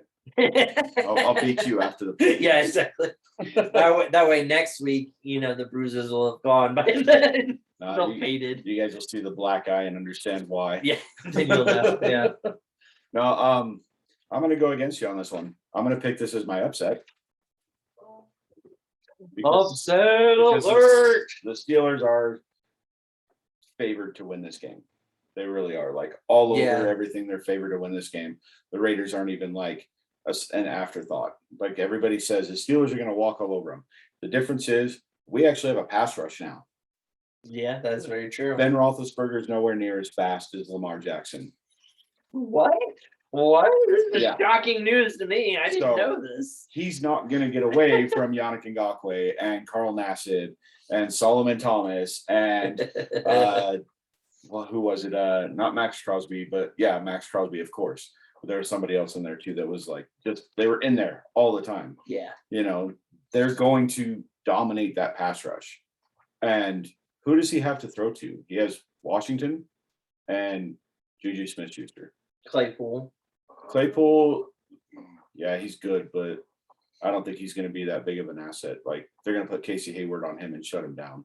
I'll beat you after the play. Yeah, exactly. That way next week, the bruises will have gone by then. Faded. You guys will see the black eye and understand why. Yeah, then you'll know. Yeah. No, I'm gonna go against you on this one. I'm gonna pick this as my upset. Upset alert! The Steelers are favored to win this game. They really are. Like all over everything, they're favored to win this game. The Raiders aren't even like an afterthought. Like everybody says, the Steelers are going to walk all over them. The difference is we actually have a pass rush now. Yeah, that's very true. Ben Roethlisberger is nowhere near as fast as Lamar Jackson. What? This is shocking news to me. I didn't know this. He's not going to get away from Yannick Ngakoue and Carl Nassib and Solomon Thomas and who was it? Not Max Crosby, but yeah, Max Crosby, of course. There was somebody else in there too that was like they were in there all the time. Yeah. They're going to dominate that pass rush. And who does he have to throw to? He has Washington and Juju Smith-Schuster. Claypool, yeah, he's good, but I don't think he's going to be that big of an asset. Like they're going to put Casey Hayward on him and shut him down.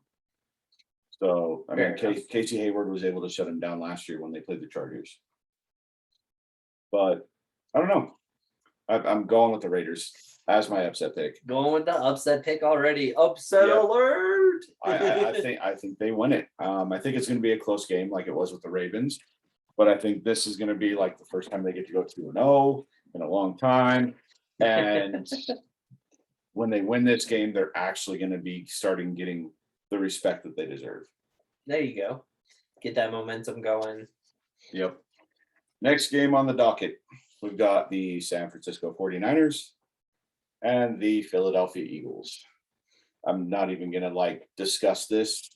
So, I mean, Casey Hayward was able to shut him down last year when they played the Chargers. But I don't know. I'm going with the Raiders as my upset pick. Going with the upset pick already. Upset alert! I think they win it. I think it's going to be a close game like it was with the Ravens. But I think this is going to be like the first time they get to go 2-0 in a long time. And when they win this game, they're actually going to be starting getting the respect that they deserve. There you go. Get that momentum going. Yep. Next game on the docket, we've got the San Francisco 49ers and the Philadelphia Eagles. I'm not even going to discuss this.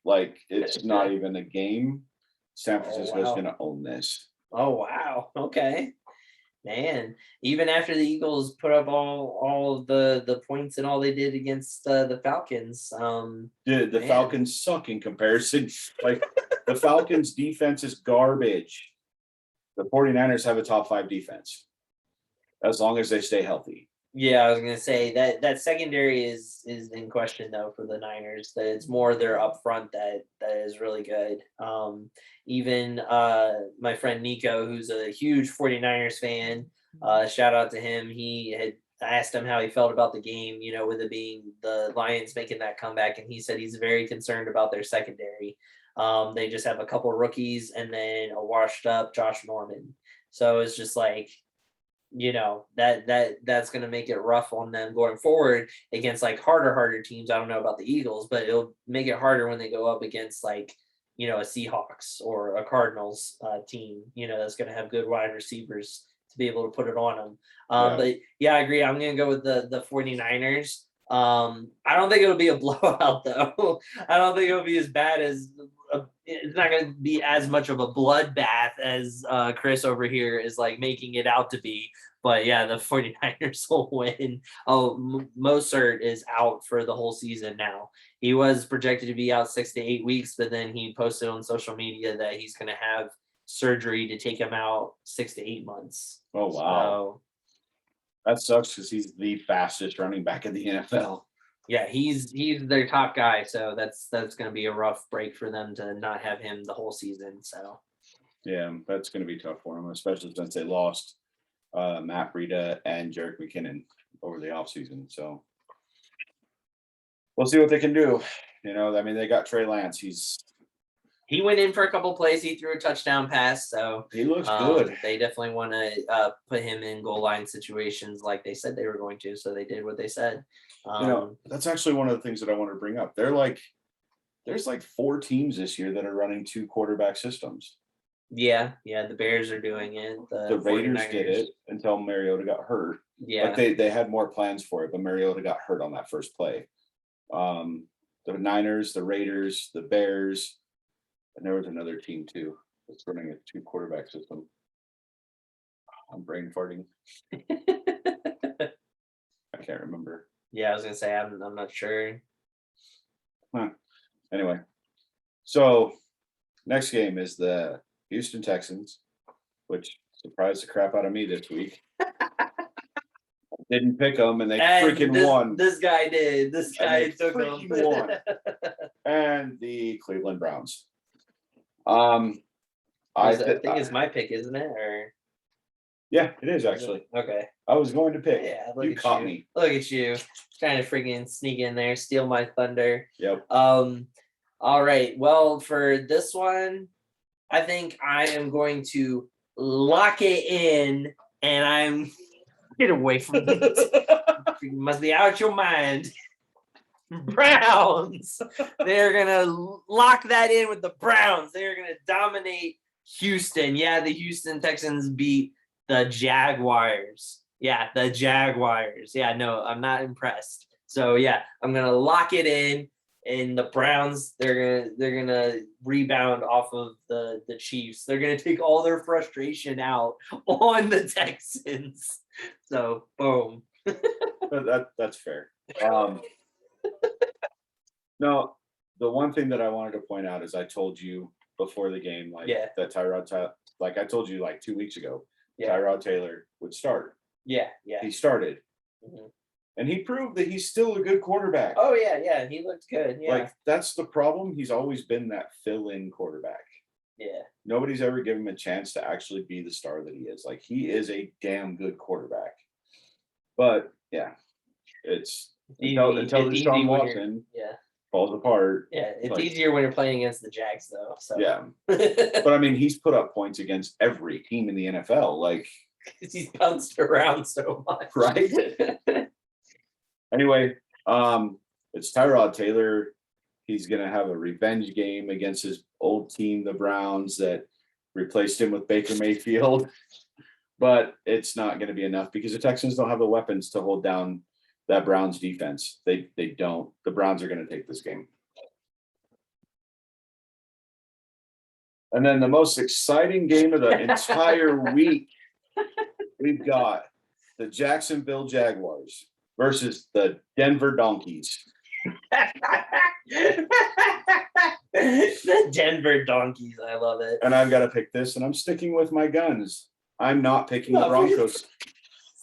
It's not even a game. San Francisco is going to own this. Oh, wow. Okay. Man, even after the Eagles put up all of the points and all they did against the Falcons. The Falcons suck in comparison. The Falcons defense is garbage. The 49ers have a top 5 defense as long as they stay healthy. Yeah, I was going to say that secondary is in question, though, for the Niners. That it's more their up front that is really good. Even my friend Nico, who's a huge 49ers fan, shout out to him. I asked him how he felt about the game, with it being the Lions making that comeback, and he said he's very concerned about their secondary. They just have a couple rookies and then a washed up Josh Norman. So it's just that's going to make it rough on them going forward against harder teams. I don't know about the Eagles, but it'll make it harder when they go up against a Seahawks or a Cardinals team, that's going to have good wide receivers to be able to put it on them. But yeah, I agree. I'm going to go with the 49ers. I don't think it'll be a blowout though. I don't think it'll be as bad as it's not going to be as much of a bloodbath as Chris over here is like making it out to be. But yeah, the 49ers will win. Oh, Mostert is out for the whole season now. He was projected to be out 6 to 8 weeks, but then he posted on social media that he's going to have surgery to take him out 6 to 8 months. Oh, wow. That sucks because he's the fastest running back in the NFL. Yeah, he's their top guy, so that's going to be a rough break for them to not have him the whole season. So yeah, that's going to be tough for him, especially since they lost Matt Breida and Jerick McKinnon over the offseason. So we'll see what they can do. They got Trey Lance. He went in for a couple plays. He threw a touchdown pass, so he looks good. They definitely want to put him in goal line situations like they said they were going to. So they did what they said. That's actually one of the things that I want to bring up. There's like 4 teams this year that are running 2 quarterback systems. Yeah, the Bears are doing it. The Raiders did it until Mariota got hurt. Yeah, like they had more plans for it, but Mariota got hurt on that first play. The Niners, the Raiders, the Bears, and there was another team too that's running a 2 quarterback system. I'm brain farting. I can't remember. Yeah, I was gonna say I'm not sure. Anyway, so next game is the Houston Texans, which surprised the crap out of me this week. Didn't pick them, and they freaking won. This guy did. This guy took them. Won. And the Cleveland Browns. I think it's my pick, isn't it? Or yeah, it is actually. Okay. I was going to pick. Yeah, you caught me. Look at you, trying to freaking sneak in there, steal my thunder. Yep. All right. Well, for this one, I think I am going to lock it in, and I'm get away from it. You must be out your mind. Browns. They're gonna lock that in with the Browns. They're gonna dominate Houston. Yeah, the Houston Texans beat the Jaguars. Yeah, the Jaguars. Yeah, no, I'm not impressed. So yeah, I'm gonna lock it in. And the Browns, they're gonna rebound off of the Chiefs. They're gonna take all their frustration out on the Texans. So boom. That's fair. No, the one thing that I wanted to point out is I told you before the game, that Tyrod, like I told you like 2 weeks ago, Tyrod Taylor would start. Yeah. He started. Mm-hmm. And he proved that he's still a good quarterback. Oh, yeah. He looked good. Yeah. Like, that's the problem. He's always been that fill-in quarterback. Yeah. Nobody's ever given him a chance to actually be the star that he is. Like, he is a damn good quarterback. But, yeah, it's until Deshaun Watson falls apart. Yeah, it's easier when you're playing against the Jags, though. So. Yeah. But, I mean, he's put up points against every team in the NFL. Like, because he's bounced around so much. Right? Anyway, it's Tyrod Taylor. He's going to have a revenge game against his old team, the Browns, that replaced him with Baker Mayfield. But it's not going to be enough because the Texans don't have the weapons to hold down that Browns defense. They don't. The Browns are going to take this game. And then the most exciting game of the entire week, we've got the Jacksonville Jaguars versus the Denver Donkeys. The Denver Donkeys. I love it. And I've got to pick this, and I'm sticking with my guns. I'm not picking the Broncos.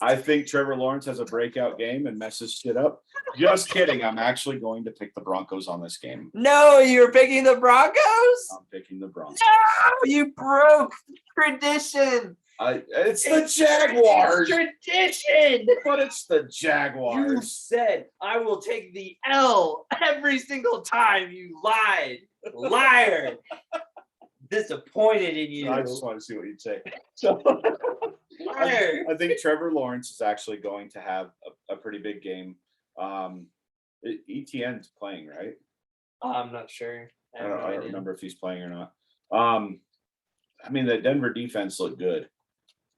I think Trevor Lawrence has a breakout game and messes shit up. Just kidding. I'm actually going to pick the Broncos on this game. No, you're picking the Broncos? I'm picking the Broncos. No, you broke tradition. It's the Jaguars. Tradition. But it's the Jaguars. You said I will take the L every single time. You lied. Liar. Disappointed in you. I just want to see what you'd say. Liar. I think Trevor Lawrence is actually going to have a pretty big game. ETN's playing, right? I'm not sure. I don't remember if he's playing or not. I mean, the Denver defense looked good.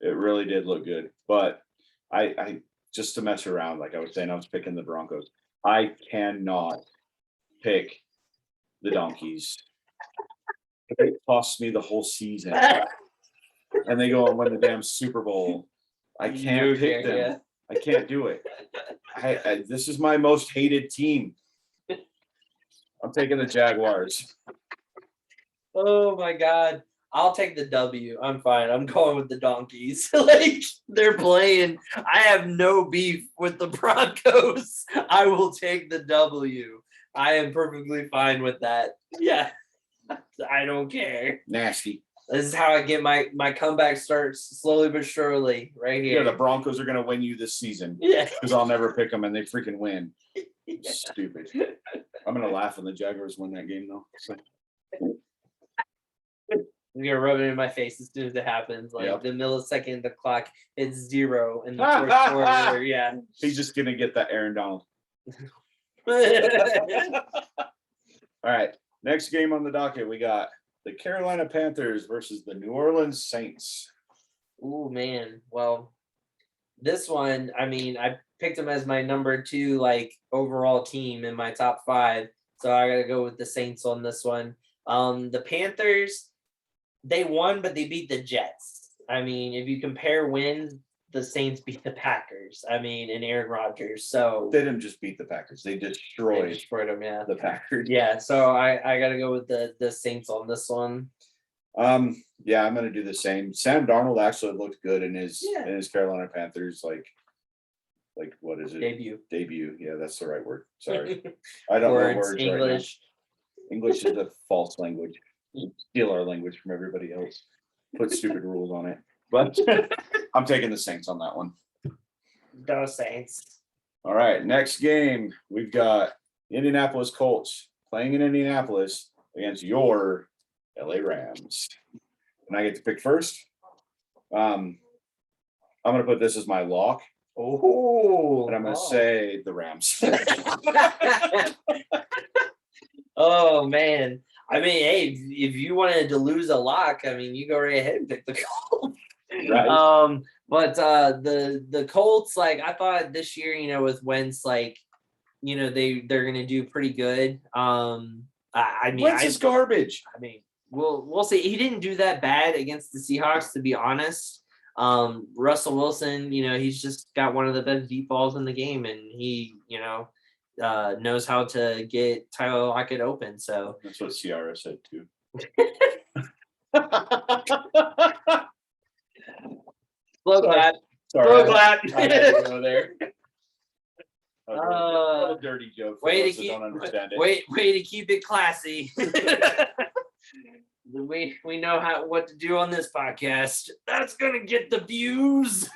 It really did look good. But I just to mess around, like I was saying, I was picking the Broncos. I cannot pick the Donkeys. It costs me the whole season. And they go and win the damn Super Bowl. I can't pick them. Yeah. I can't do it. This is my most hated team. I'm taking the Jaguars. Oh my God. I'll take the W. I'm fine. I'm going with the Donkeys. Like, they're playing. I have no beef with the Broncos. I will take the W. I am perfectly fine with that. Yeah. I don't care. Nasty. This is how I get my comeback starts slowly but surely right here. Yeah, the Broncos are going to win you this season. Yeah. Because I'll never pick them and they freaking win. Yeah. Stupid. I'm going to laugh when the Jaguars win that game, though. So. You're gonna rub it in my face as soon as it happens. Like the millisecond the clock hits 0 in the fourth quarter. Yeah. He's just gonna get that Aaron Donald. All right. Next game on the docket, we got the Carolina Panthers versus the New Orleans Saints. Ooh, man. Well, this one, I mean, I picked them as my number 2 like overall team in my top 5. So I gotta go with the Saints on this one. The Panthers, they won, but they beat the Jets. I mean, if you compare wins, the Saints beat the Packers. I mean, and Aaron Rodgers. So they didn't just beat the Packers; they destroyed them. Yeah, the Packers. Yeah, so I got to go with the Saints on this one. Yeah, I'm gonna do the same. Sam Darnold actually looked good in his Carolina Panthers. Like what is it? Debut. Yeah, that's the right word. Sorry, I don't know words English. Right now. English is a false language. Steal our language from everybody else. Put stupid rules on it. But I'm taking the Saints on that one. Go Saints. All right, next game we've got Indianapolis Colts playing in Indianapolis against your LA Rams. And I get to pick first. I'm gonna put this as my lock. Oh, and I'm gonna say the Rams. Oh man. I mean, hey, if you wanted to lose a lock, I mean, you go right ahead and pick the Colts. Right. But the Colts, like I thought this year, you know, with Wentz, like, you know, they're gonna do pretty good. I mean, Wentz is garbage. I mean, we'll see. He didn't do that bad against the Seahawks, to be honest. Russell Wilson, you know, he's just got one of the best deep balls in the game, and he, you know, knows how to get Tyler Lockett open. So that's what Ciara said too. Slow clap. Sorry. Slow clap. I had to go there. A dirty joke. Way to keep it classy. We know what to do on this podcast. That's gonna get the views.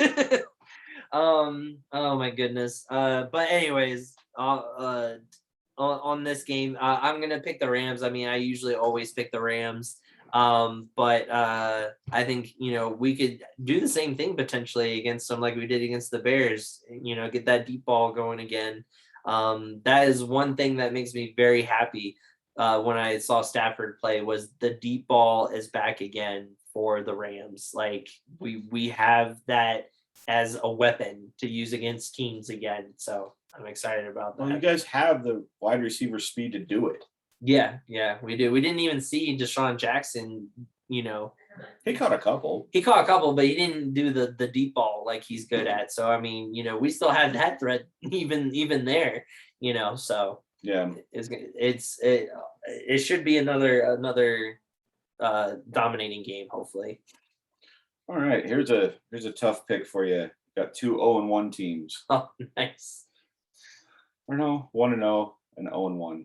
Oh my goodness. But anyways, on this game, I'm gonna pick the Rams. I mean, I usually always pick the Rams. But I think, you know, we could do the same thing potentially against them like we did against the Bears, you know, get that deep ball going again. That is one thing that makes me very happy when I saw Stafford play, was the deep ball is back again for the Rams. Like we have that as a weapon to use against teams again. So I'm excited about that. Well, you guys have the wide receiver speed to do it. Yeah, we do. We didn't even see Deshaun Jackson, you know. He caught a couple, but he didn't do the deep ball like he's good at. So, I mean, you know, we still have that threat even there, you know. So, yeah, it should be another dominating game, hopefully. All right, here's a tough pick for you. Got 2 0-1 teams. Oh, nice. Or no, 1-0 and 0-1.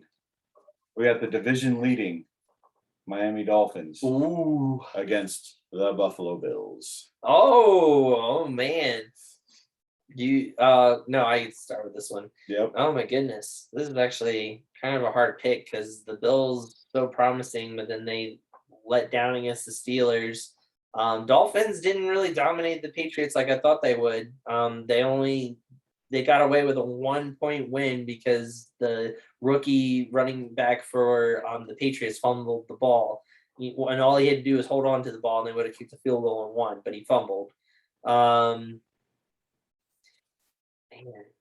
We got the division leading Miami Dolphins against the Buffalo Bills. Oh man. No, I can start with this one. Yep. Oh my goodness. This is actually kind of a hard pick because the Bills so promising, but then they let down against the Steelers. Dolphins didn't really dominate the Patriots like I thought they would. They only they got away with a 1-point win because the rookie running back for the Patriots fumbled the ball. And all he had to do was hold on to the ball, and they would have kicked a field goal and won, but he fumbled. Man,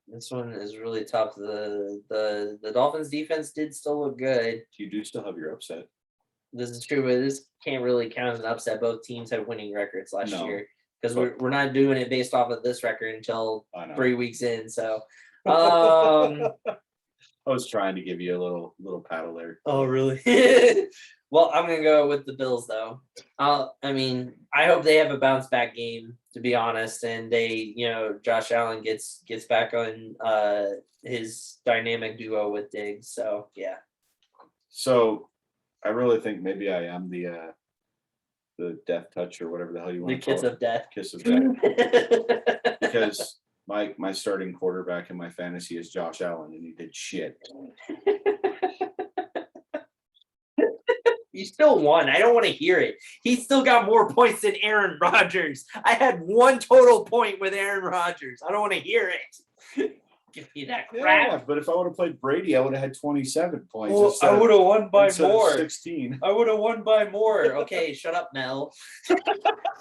this one is really tough. The Dolphins defense did still look good. You do still have your upset. This is true, but this can't really count as an upset. Both teams had winning records last year because we're not doing it based off of this record until 3 weeks in. So, I was trying to give you a little paddle there. Oh, really? Well, I'm gonna go with the Bills though. I mean, I hope they have a bounce back game, to be honest, and they, Josh Allen gets back on his dynamic duo with Diggs. So yeah. So I really think maybe I am the death touch or whatever the hell you want to call it. The kiss of death. Kiss of death. Because my starting quarterback in my fantasy is Josh Allen, and he did shit. You still won. I don't want to hear it. He still got more points than Aaron Rodgers. I had 1 total point with Aaron Rodgers. I don't want to hear it. Give me that crap. Yeah, but if I would have played Brady, I would have had 27 points. Well, I would have won by more. 16. I would have won by more. Okay, shut up, Mel.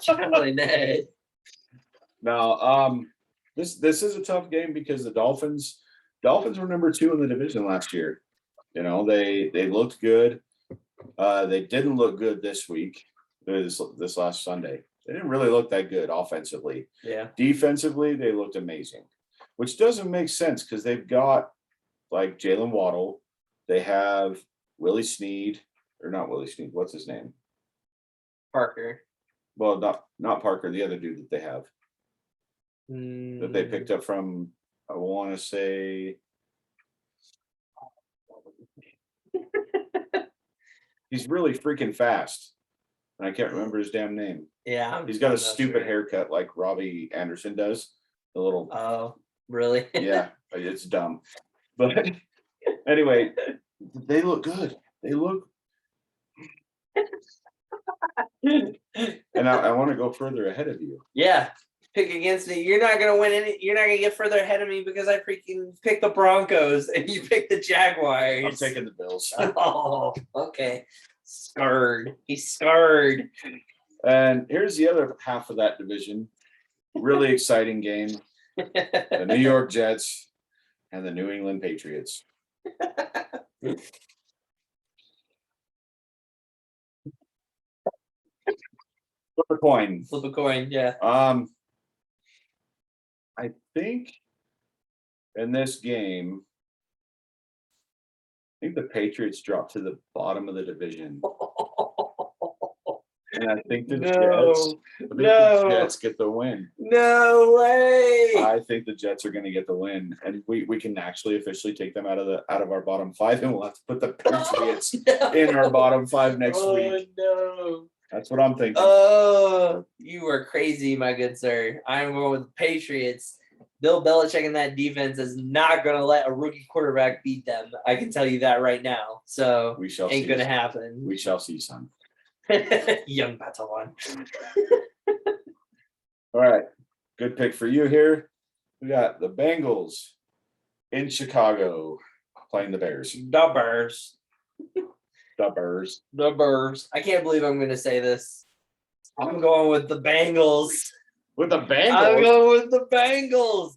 Really, Ned. No, this is a tough game because the Dolphins were number 2 in the division last year. They looked good. They didn't look good this week. This last Sunday, they didn't really look that good offensively. Yeah. Defensively, they looked amazing, which doesn't make sense because they've got like Jalen Waddle. They have Willie Snead, or not Willie Snead. What's his name? Parker. Well, not Parker. The other dude that they have that they picked up from, I want to say. He's really freaking fast, and I can't remember his damn name. Yeah, he's got a stupid haircut like Robbie Anderson does. The little. Oh, really? Yeah, it's dumb. But anyway, they look good. They look. And I want to go further ahead of you. Yeah, pick against me. You're not gonna win any. You're not gonna get further ahead of me because I freaking picked the Broncos and you picked the Jaguars. I'm taking the Bills. Oh, okay. Scarred. He's scarred. And here's the other half of that division. Really exciting game. The New York Jets and the New England Patriots. Flip a coin. Flip a coin, yeah. I think in this game, I think the Patriots dropped to the bottom of the division. And I think the Jets get the win. No way. I think the Jets are going to get the win, and we can actually officially take them out of our bottom 5, and we'll have to put the Patriots in our bottom 5 next week. No. That's what I'm thinking. Oh, you are crazy, my good sir. I'm going with the Patriots. Bill Belichick and that defense is not going to let a rookie quarterback beat them. I can tell you that right now. So we shall ain't going to happen. We shall see, son. Young Padawan. All right. Good pick for you here. We got the Bengals in Chicago playing the Bears. The Bears. The Bears. The Bears. I can't believe I'm going to say this. I'm going with the Bengals. With the Bengals? I'm going with the Bengals.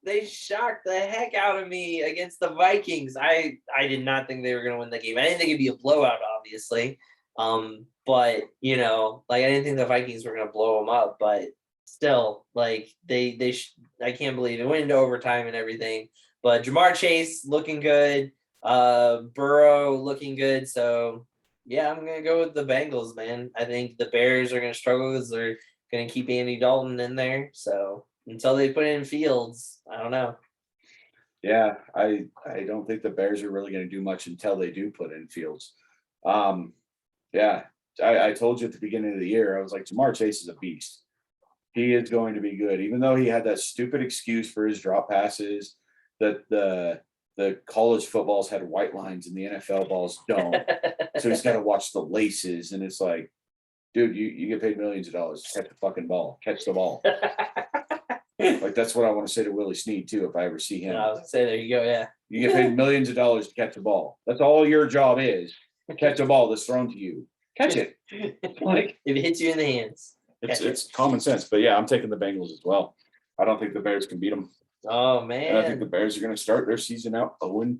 They shocked the heck out of me against the Vikings. I did not think they were going to win the game. I didn't think it'd be a blowout, obviously. But I didn't think the Vikings were going to blow them up, but still, I can't believe it went into overtime and everything. But Jamar Chase looking good, Burrow looking good. So yeah, I'm going to go with the Bengals, man. I think the Bears are going to struggle because they're going to keep Andy Dalton in there. So until they put in Fields, I don't know. Yeah, I don't think the Bears are really going to do much until they do put in Fields. Yeah, I told you at the beginning of the year, I was like, Jamar Chase is a beast. He is going to be good, even though he had that stupid excuse for his drop passes that the college footballs had white lines and the NFL balls don't. So he's got to watch the laces, and it's like, dude, you get paid millions of dollars. Catch the fucking ball. Catch the ball. Like that's what I want to say to Willie Snead too. If I ever see him, I was gonna say, there you go. Yeah. you get paid millions of dollars to catch a ball. That's all your job is. Catch a ball that's thrown to you. Catch it. Like if it hits you in the hands. it's common sense. But yeah, I'm taking the Bengals as well. I don't think the Bears can beat them. Oh man. And I think the Bears are going to start their season out 0-2.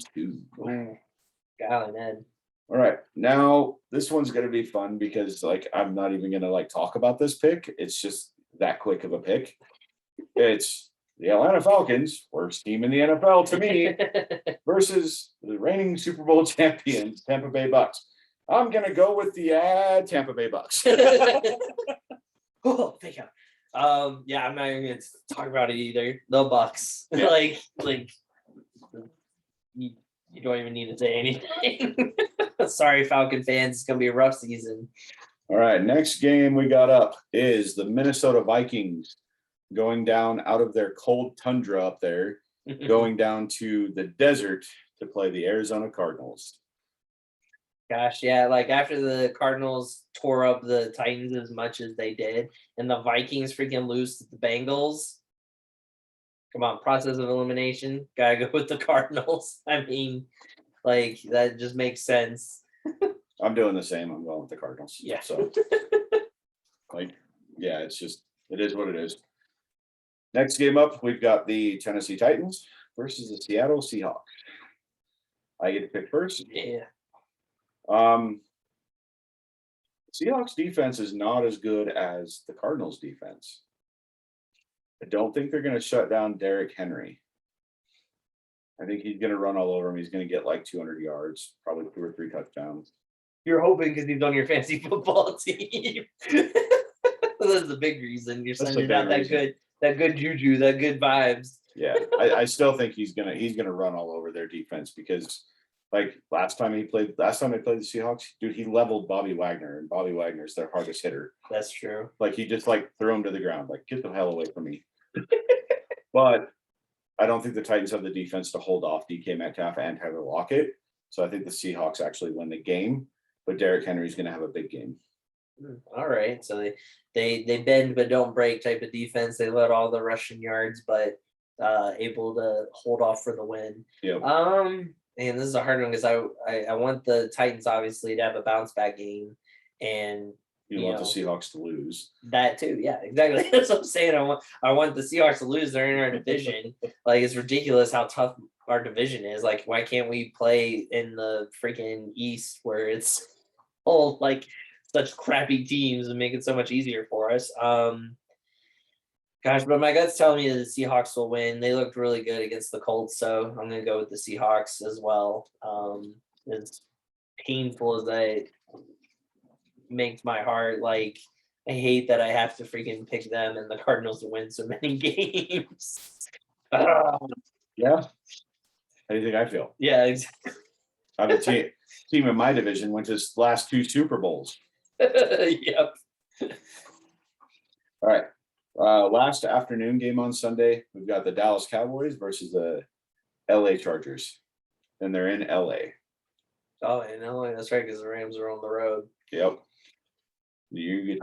Golly, man. All right. Now this one's going to be fun because like I'm not even going to like talk about this pick. It's just that quick of a pick. It's the Atlanta Falcons, worst team in the NFL to me, versus the reigning Super Bowl champions, Tampa Bay Bucks. I'm going to go with the Tampa Bay Bucks. Oh, thank God. Yeah, I'm not even gonna talk about it either. The Bucks. Yeah. like you don't even need to say anything. Sorry, Falcon fans. It's gonna be a rough season. All right. Next game we got up is the Minnesota Vikings going down out of their cold tundra up there, going down to the desert to play the Arizona Cardinals. Gosh, yeah, like after the Cardinals tore up the Titans as much as they did, and the Vikings freaking lose to the Bengals. Come on, process of elimination. Gotta go with the Cardinals. I mean, like that just makes sense. I'm doing the same. I'm going with the Cardinals. Yeah. So, like, yeah, it is what it is. Next game up, we've got the Tennessee Titans versus the Seattle Seahawks. I get to pick first. Yeah. Seahawks defense is not as good as the Cardinals defense. I don't think they're going to shut down Derrick Henry. I think he's going to run all over him. He's going to get like 200 yards, probably 2 or 3 touchdowns. You're hoping because he's on your fantasy football team. That's the big reason you're sending out that good juju, that good vibes. Yeah, I still think he's gonna run all over their defense because like last time they played the Seahawks, dude, he leveled Bobby Wagner, and Bobby Wagner's their hardest hitter. That's true. Like he just like threw him to the ground, like get the hell away from me. But I don't think the Titans have the defense to hold off DK Metcalf and Tyler Lockett. So I think the Seahawks actually win the game, but Derrick Henry's gonna have a big game. All right. So they bend but don't break type of defense. They let all the rushing yards, but able to hold off for the win. Yeah. And this is a hard one because I want the Titans obviously to have a bounce back game, and you want the Seahawks to lose. That too, yeah, exactly. That's what I'm saying. I want the Seahawks to lose. They're in our division. Like it's ridiculous how tough our division is. Like why can't we play in the freaking East where it's all like such crappy teams and make it so much easier for us? Gosh, but my gut's telling me that the Seahawks will win. They looked really good against the Colts, so I'm going to go with the Seahawks as well. As painful as that makes my heart, like, I hate that I have to freaking pick them and the Cardinals to win so many games. Yeah. How do you think I feel? Yeah, exactly. I have a team in my division went to his last 2 Super Bowls. Yep. All right. Last afternoon game on Sunday, we've got the Dallas Cowboys versus the LA Chargers. And they're in LA. Oh, in LA, that's right, because the Rams are on the road. Yep.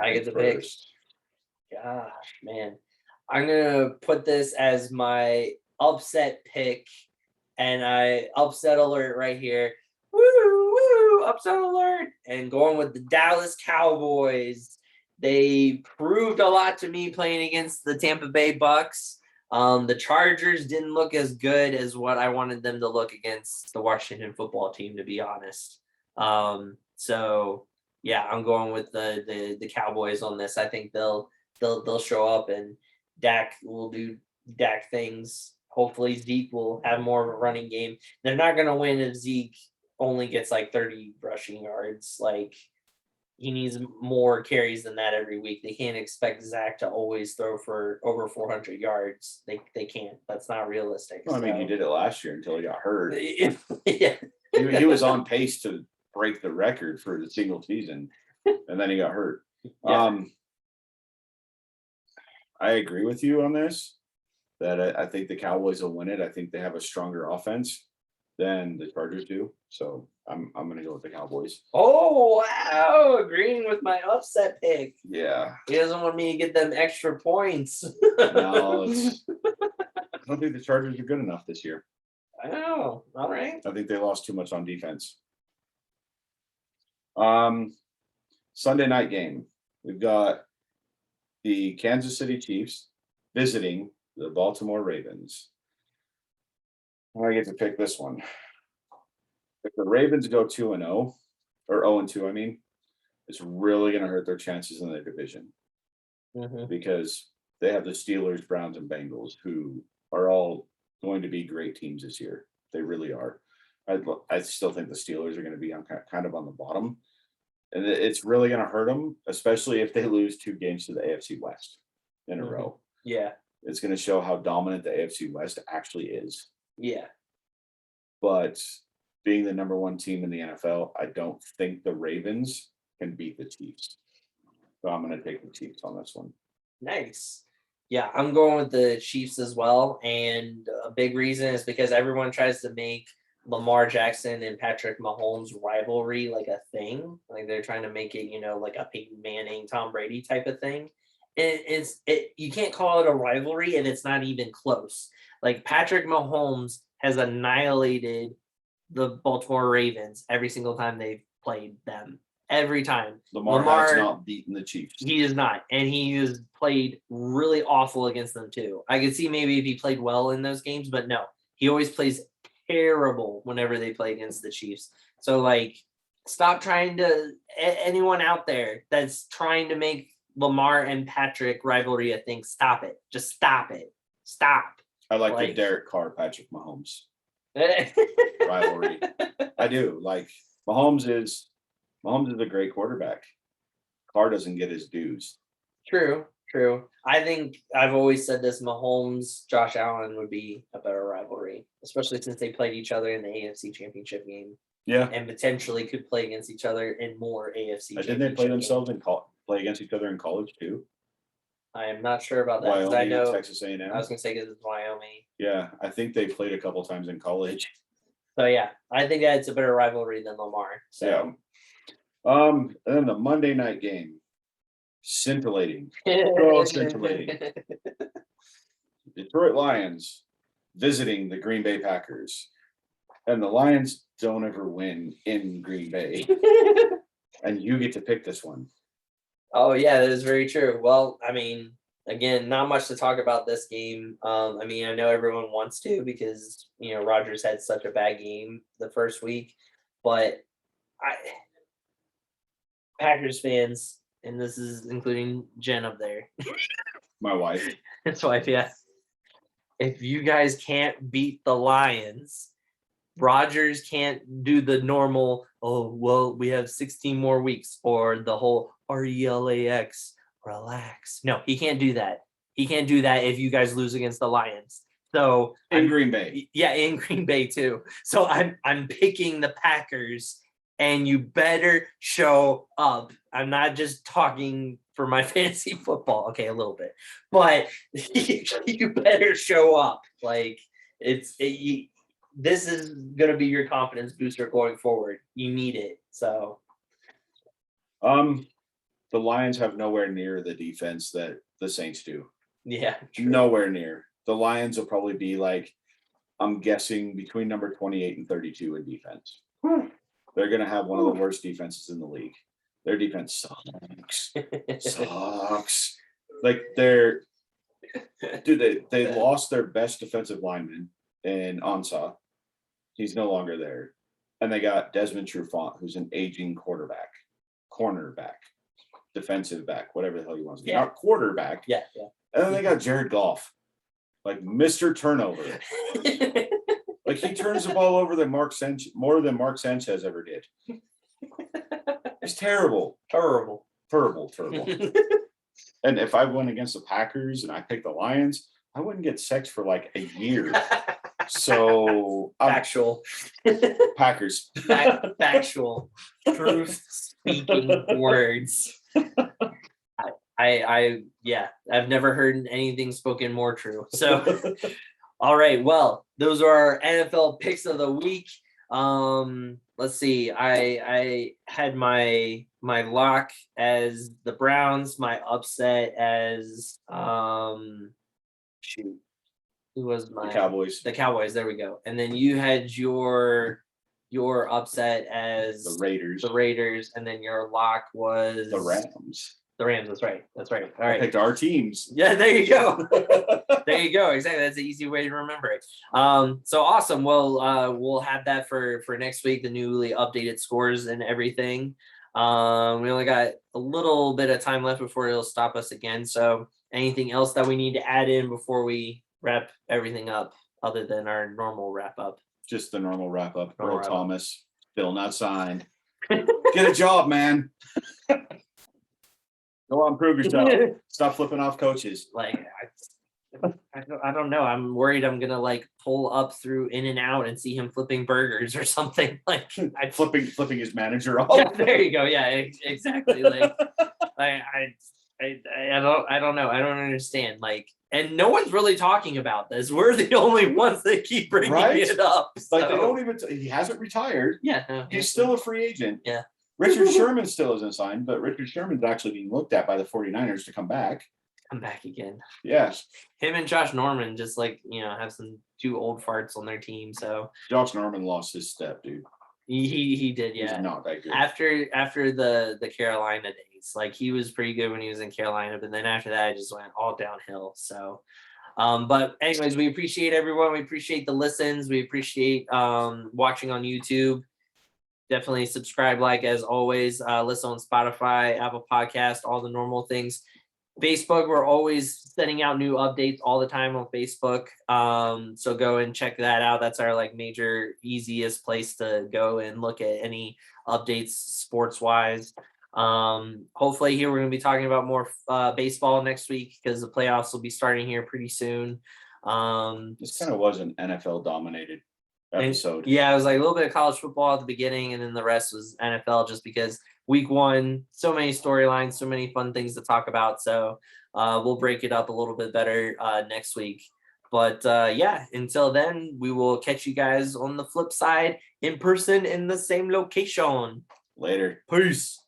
I get to pick. Gosh, man. I'm going to put this as my upset pick. And upset alert right here. Woo, upset alert. And going with the Dallas Cowboys. They proved a lot to me playing against the Tampa Bay Bucks. The Chargers didn't look as good as what I wanted them to look against the Washington football team, to be honest. So yeah, I'm going with the Cowboys on this. I think they'll show up and Dak will do Dak things. Hopefully Zeke will have more of a running game. They're not going to win if Zeke only gets like 30 rushing yards. Like he needs more carries than that every week. They can't expect Zach to always throw for over 400 yards. They can't. That's not realistic. Well, I mean, he did it last year until he got hurt. Yeah. He was on pace to break the record for the single season, and then he got hurt. Yeah. I agree with you on this, that I think the Cowboys will win it. I think they have a stronger offense. than the Chargers do. So I'm going to go with the Cowboys. Oh, wow. Agreeing with my upset pick. Yeah. He doesn't want me to get them extra points. No, I don't think the Chargers are good enough this year. Oh, all right. I think they lost too much on defense. Sunday night game. We've got the Kansas City Chiefs visiting the Baltimore Ravens. I get to pick this one. If the Ravens go 2-0, or 0-2, I mean, it's really going to hurt their chances in their division because they have the Steelers, Browns, and Bengals, who are all going to be great teams this year. They really are. I still think the Steelers are going to be on kind of on the bottom, and it's really going to hurt them, especially if they lose 2 games to the AFC West in a row. Yeah. It's going to show how dominant the AFC West actually is. Yeah. But being the number 1 team in the NFL, I don't think the Ravens can beat the Chiefs. So I'm going to take the Chiefs on this one. Nice. Yeah, I'm going with the Chiefs as well. And a big reason is because everyone tries to make Lamar Jackson and Patrick Mahomes rivalry like a thing. Like they're trying to make it, like a Peyton Manning, Tom Brady type of thing. You can't call it a rivalry and it's not even close. Like Patrick Mahomes has annihilated the Baltimore Ravens every single time they've played them. Every time. Lamar has not beaten the Chiefs. He is not. And he has played really awful against them too. I could see maybe if he played well in those games, but no. He always plays terrible whenever they play against the Chiefs. So, stop trying to anyone out there that's trying to make Lamar and Patrick rivalry a thing. Stop it. Just stop it. Stop. I like the Derek Carr, Patrick Mahomes rivalry. I do. Mahomes is a great quarterback. Carr doesn't get his dues. True. I think I've always said this: Mahomes, Josh Allen would be a better rivalry, especially since they played each other in the AFC Championship game. Yeah, and potentially could play against each other in more AFC. Didn't they play themselves and play against each other in college too? I am not sure about that. Wyoming, I know Texas A&M. I was going to say because it's Wyoming. Yeah, I think they played a couple times in college. So yeah, I think that it's a better rivalry than Lamar. So. Yeah. And then the Monday night game, scintillating, scintillating. Detroit Lions visiting the Green Bay Packers, and the Lions don't ever win in Green Bay, and you get to pick this one. Oh yeah, that is very true. Well, I mean, again, not much to talk about this game. I mean, I know everyone wants to because Rodgers had such a bad game the first week, but Packers fans, and this is including Jen up there. My wife. His wife, yeah. If you guys can't beat the Lions, Rodgers can't do the normal, oh, well, we have 16 more weeks, or the whole RELAX, relax. No, he can't do that. He can't do that if you guys lose against the Lions. So in Green Bay. Yeah, in Green Bay too. So I'm picking the Packers, and you better show up. I'm not just talking for my fantasy football. Okay, a little bit, but you better show up. This is going to be your confidence booster going forward. You need it. So, the Lions have nowhere near the defense that the Saints do. Yeah, true. Nowhere near. The Lions will probably be I'm guessing between number 28 and 32 in defense. They're going to have one of the worst defenses in the league. Their defense sucks. They lost their best defensive lineman in Ansah. He's no longer there. And they got Desmond Trufant, who's an aging cornerback, defensive back, whatever the hell you want to say. Not quarterback. Yeah. And then they got Jared Goff, Mr. Turnover. He turns the ball over more than Mark Sanchez ever did. It's terrible. Terrible. And if I went against the Packers and I picked the Lions, I wouldn't get sex for a year. So factual. Packers. Factual. Truth speaking words. I've never heard anything spoken more true. So All right. Well, those are our NFL picks of the week. Let's see. I had my lock as the Browns, my upset as shoot. Who was The my Cowboys, The Cowboys, there we go. And then you had your upset as the Raiders, and then your lock was the Rams. The Rams, that's right. All I right. picked our teams. Yeah, there you go. There you go. Exactly. That's an easy way to remember it. So awesome. Well, we'll have that for next week, the newly updated scores and everything. We only got a little bit of time left before it'll stop us again. So anything else that we need to add in before we wrap everything up other than our normal wrap up? Just the normal wrap up. Normal Earl wrap up. Thomas, still not signed. Get a job, man. Go on, prove yourself. Stop flipping off coaches. Like I don't know. I'm worried I'm gonna like pull up through In and Out and see him flipping burgers or something. Like flipping his manager off. Yeah, there you go. Yeah, exactly. Like I don't know. I don't understand. Like, and no one's really talking about this. We're the only ones that keep bringing it up. Like they don't even. He hasn't retired. Yeah, no, he's still a free agent. Yeah. Richard Sherman still isn't signed, but Richard Sherman's actually being looked at by the 49ers to come back. Come back again. Yes. Him and Josh Norman just like, have some two old farts on their team. So Josh Norman lost his step, dude. He did, yeah. He's not that good. After the Carolina days, like he was pretty good when he was in Carolina, but then after that, it just went all downhill. So, but anyways, we appreciate everyone. We appreciate the listens. We appreciate watching on YouTube. Definitely subscribe, like as always. Listen on Spotify, Apple Podcast, all the normal things. Facebook, we're always sending out new updates all the time on Facebook. So go and check that out. That's our like major, easiest place to go and look at any updates sports wise. Hopefully here we're going to be talking about more baseball next week because the playoffs will be starting here pretty soon. This kind of was an NFL dominated episode. Yeah, it was like a little bit of college football at the beginning, and then the rest was NFL just because week one, so many storylines, so many fun things to talk about. So we'll break it up a little bit better next week. But yeah, until then, we will catch you guys on the flip side in person in the same location. Later. Peace.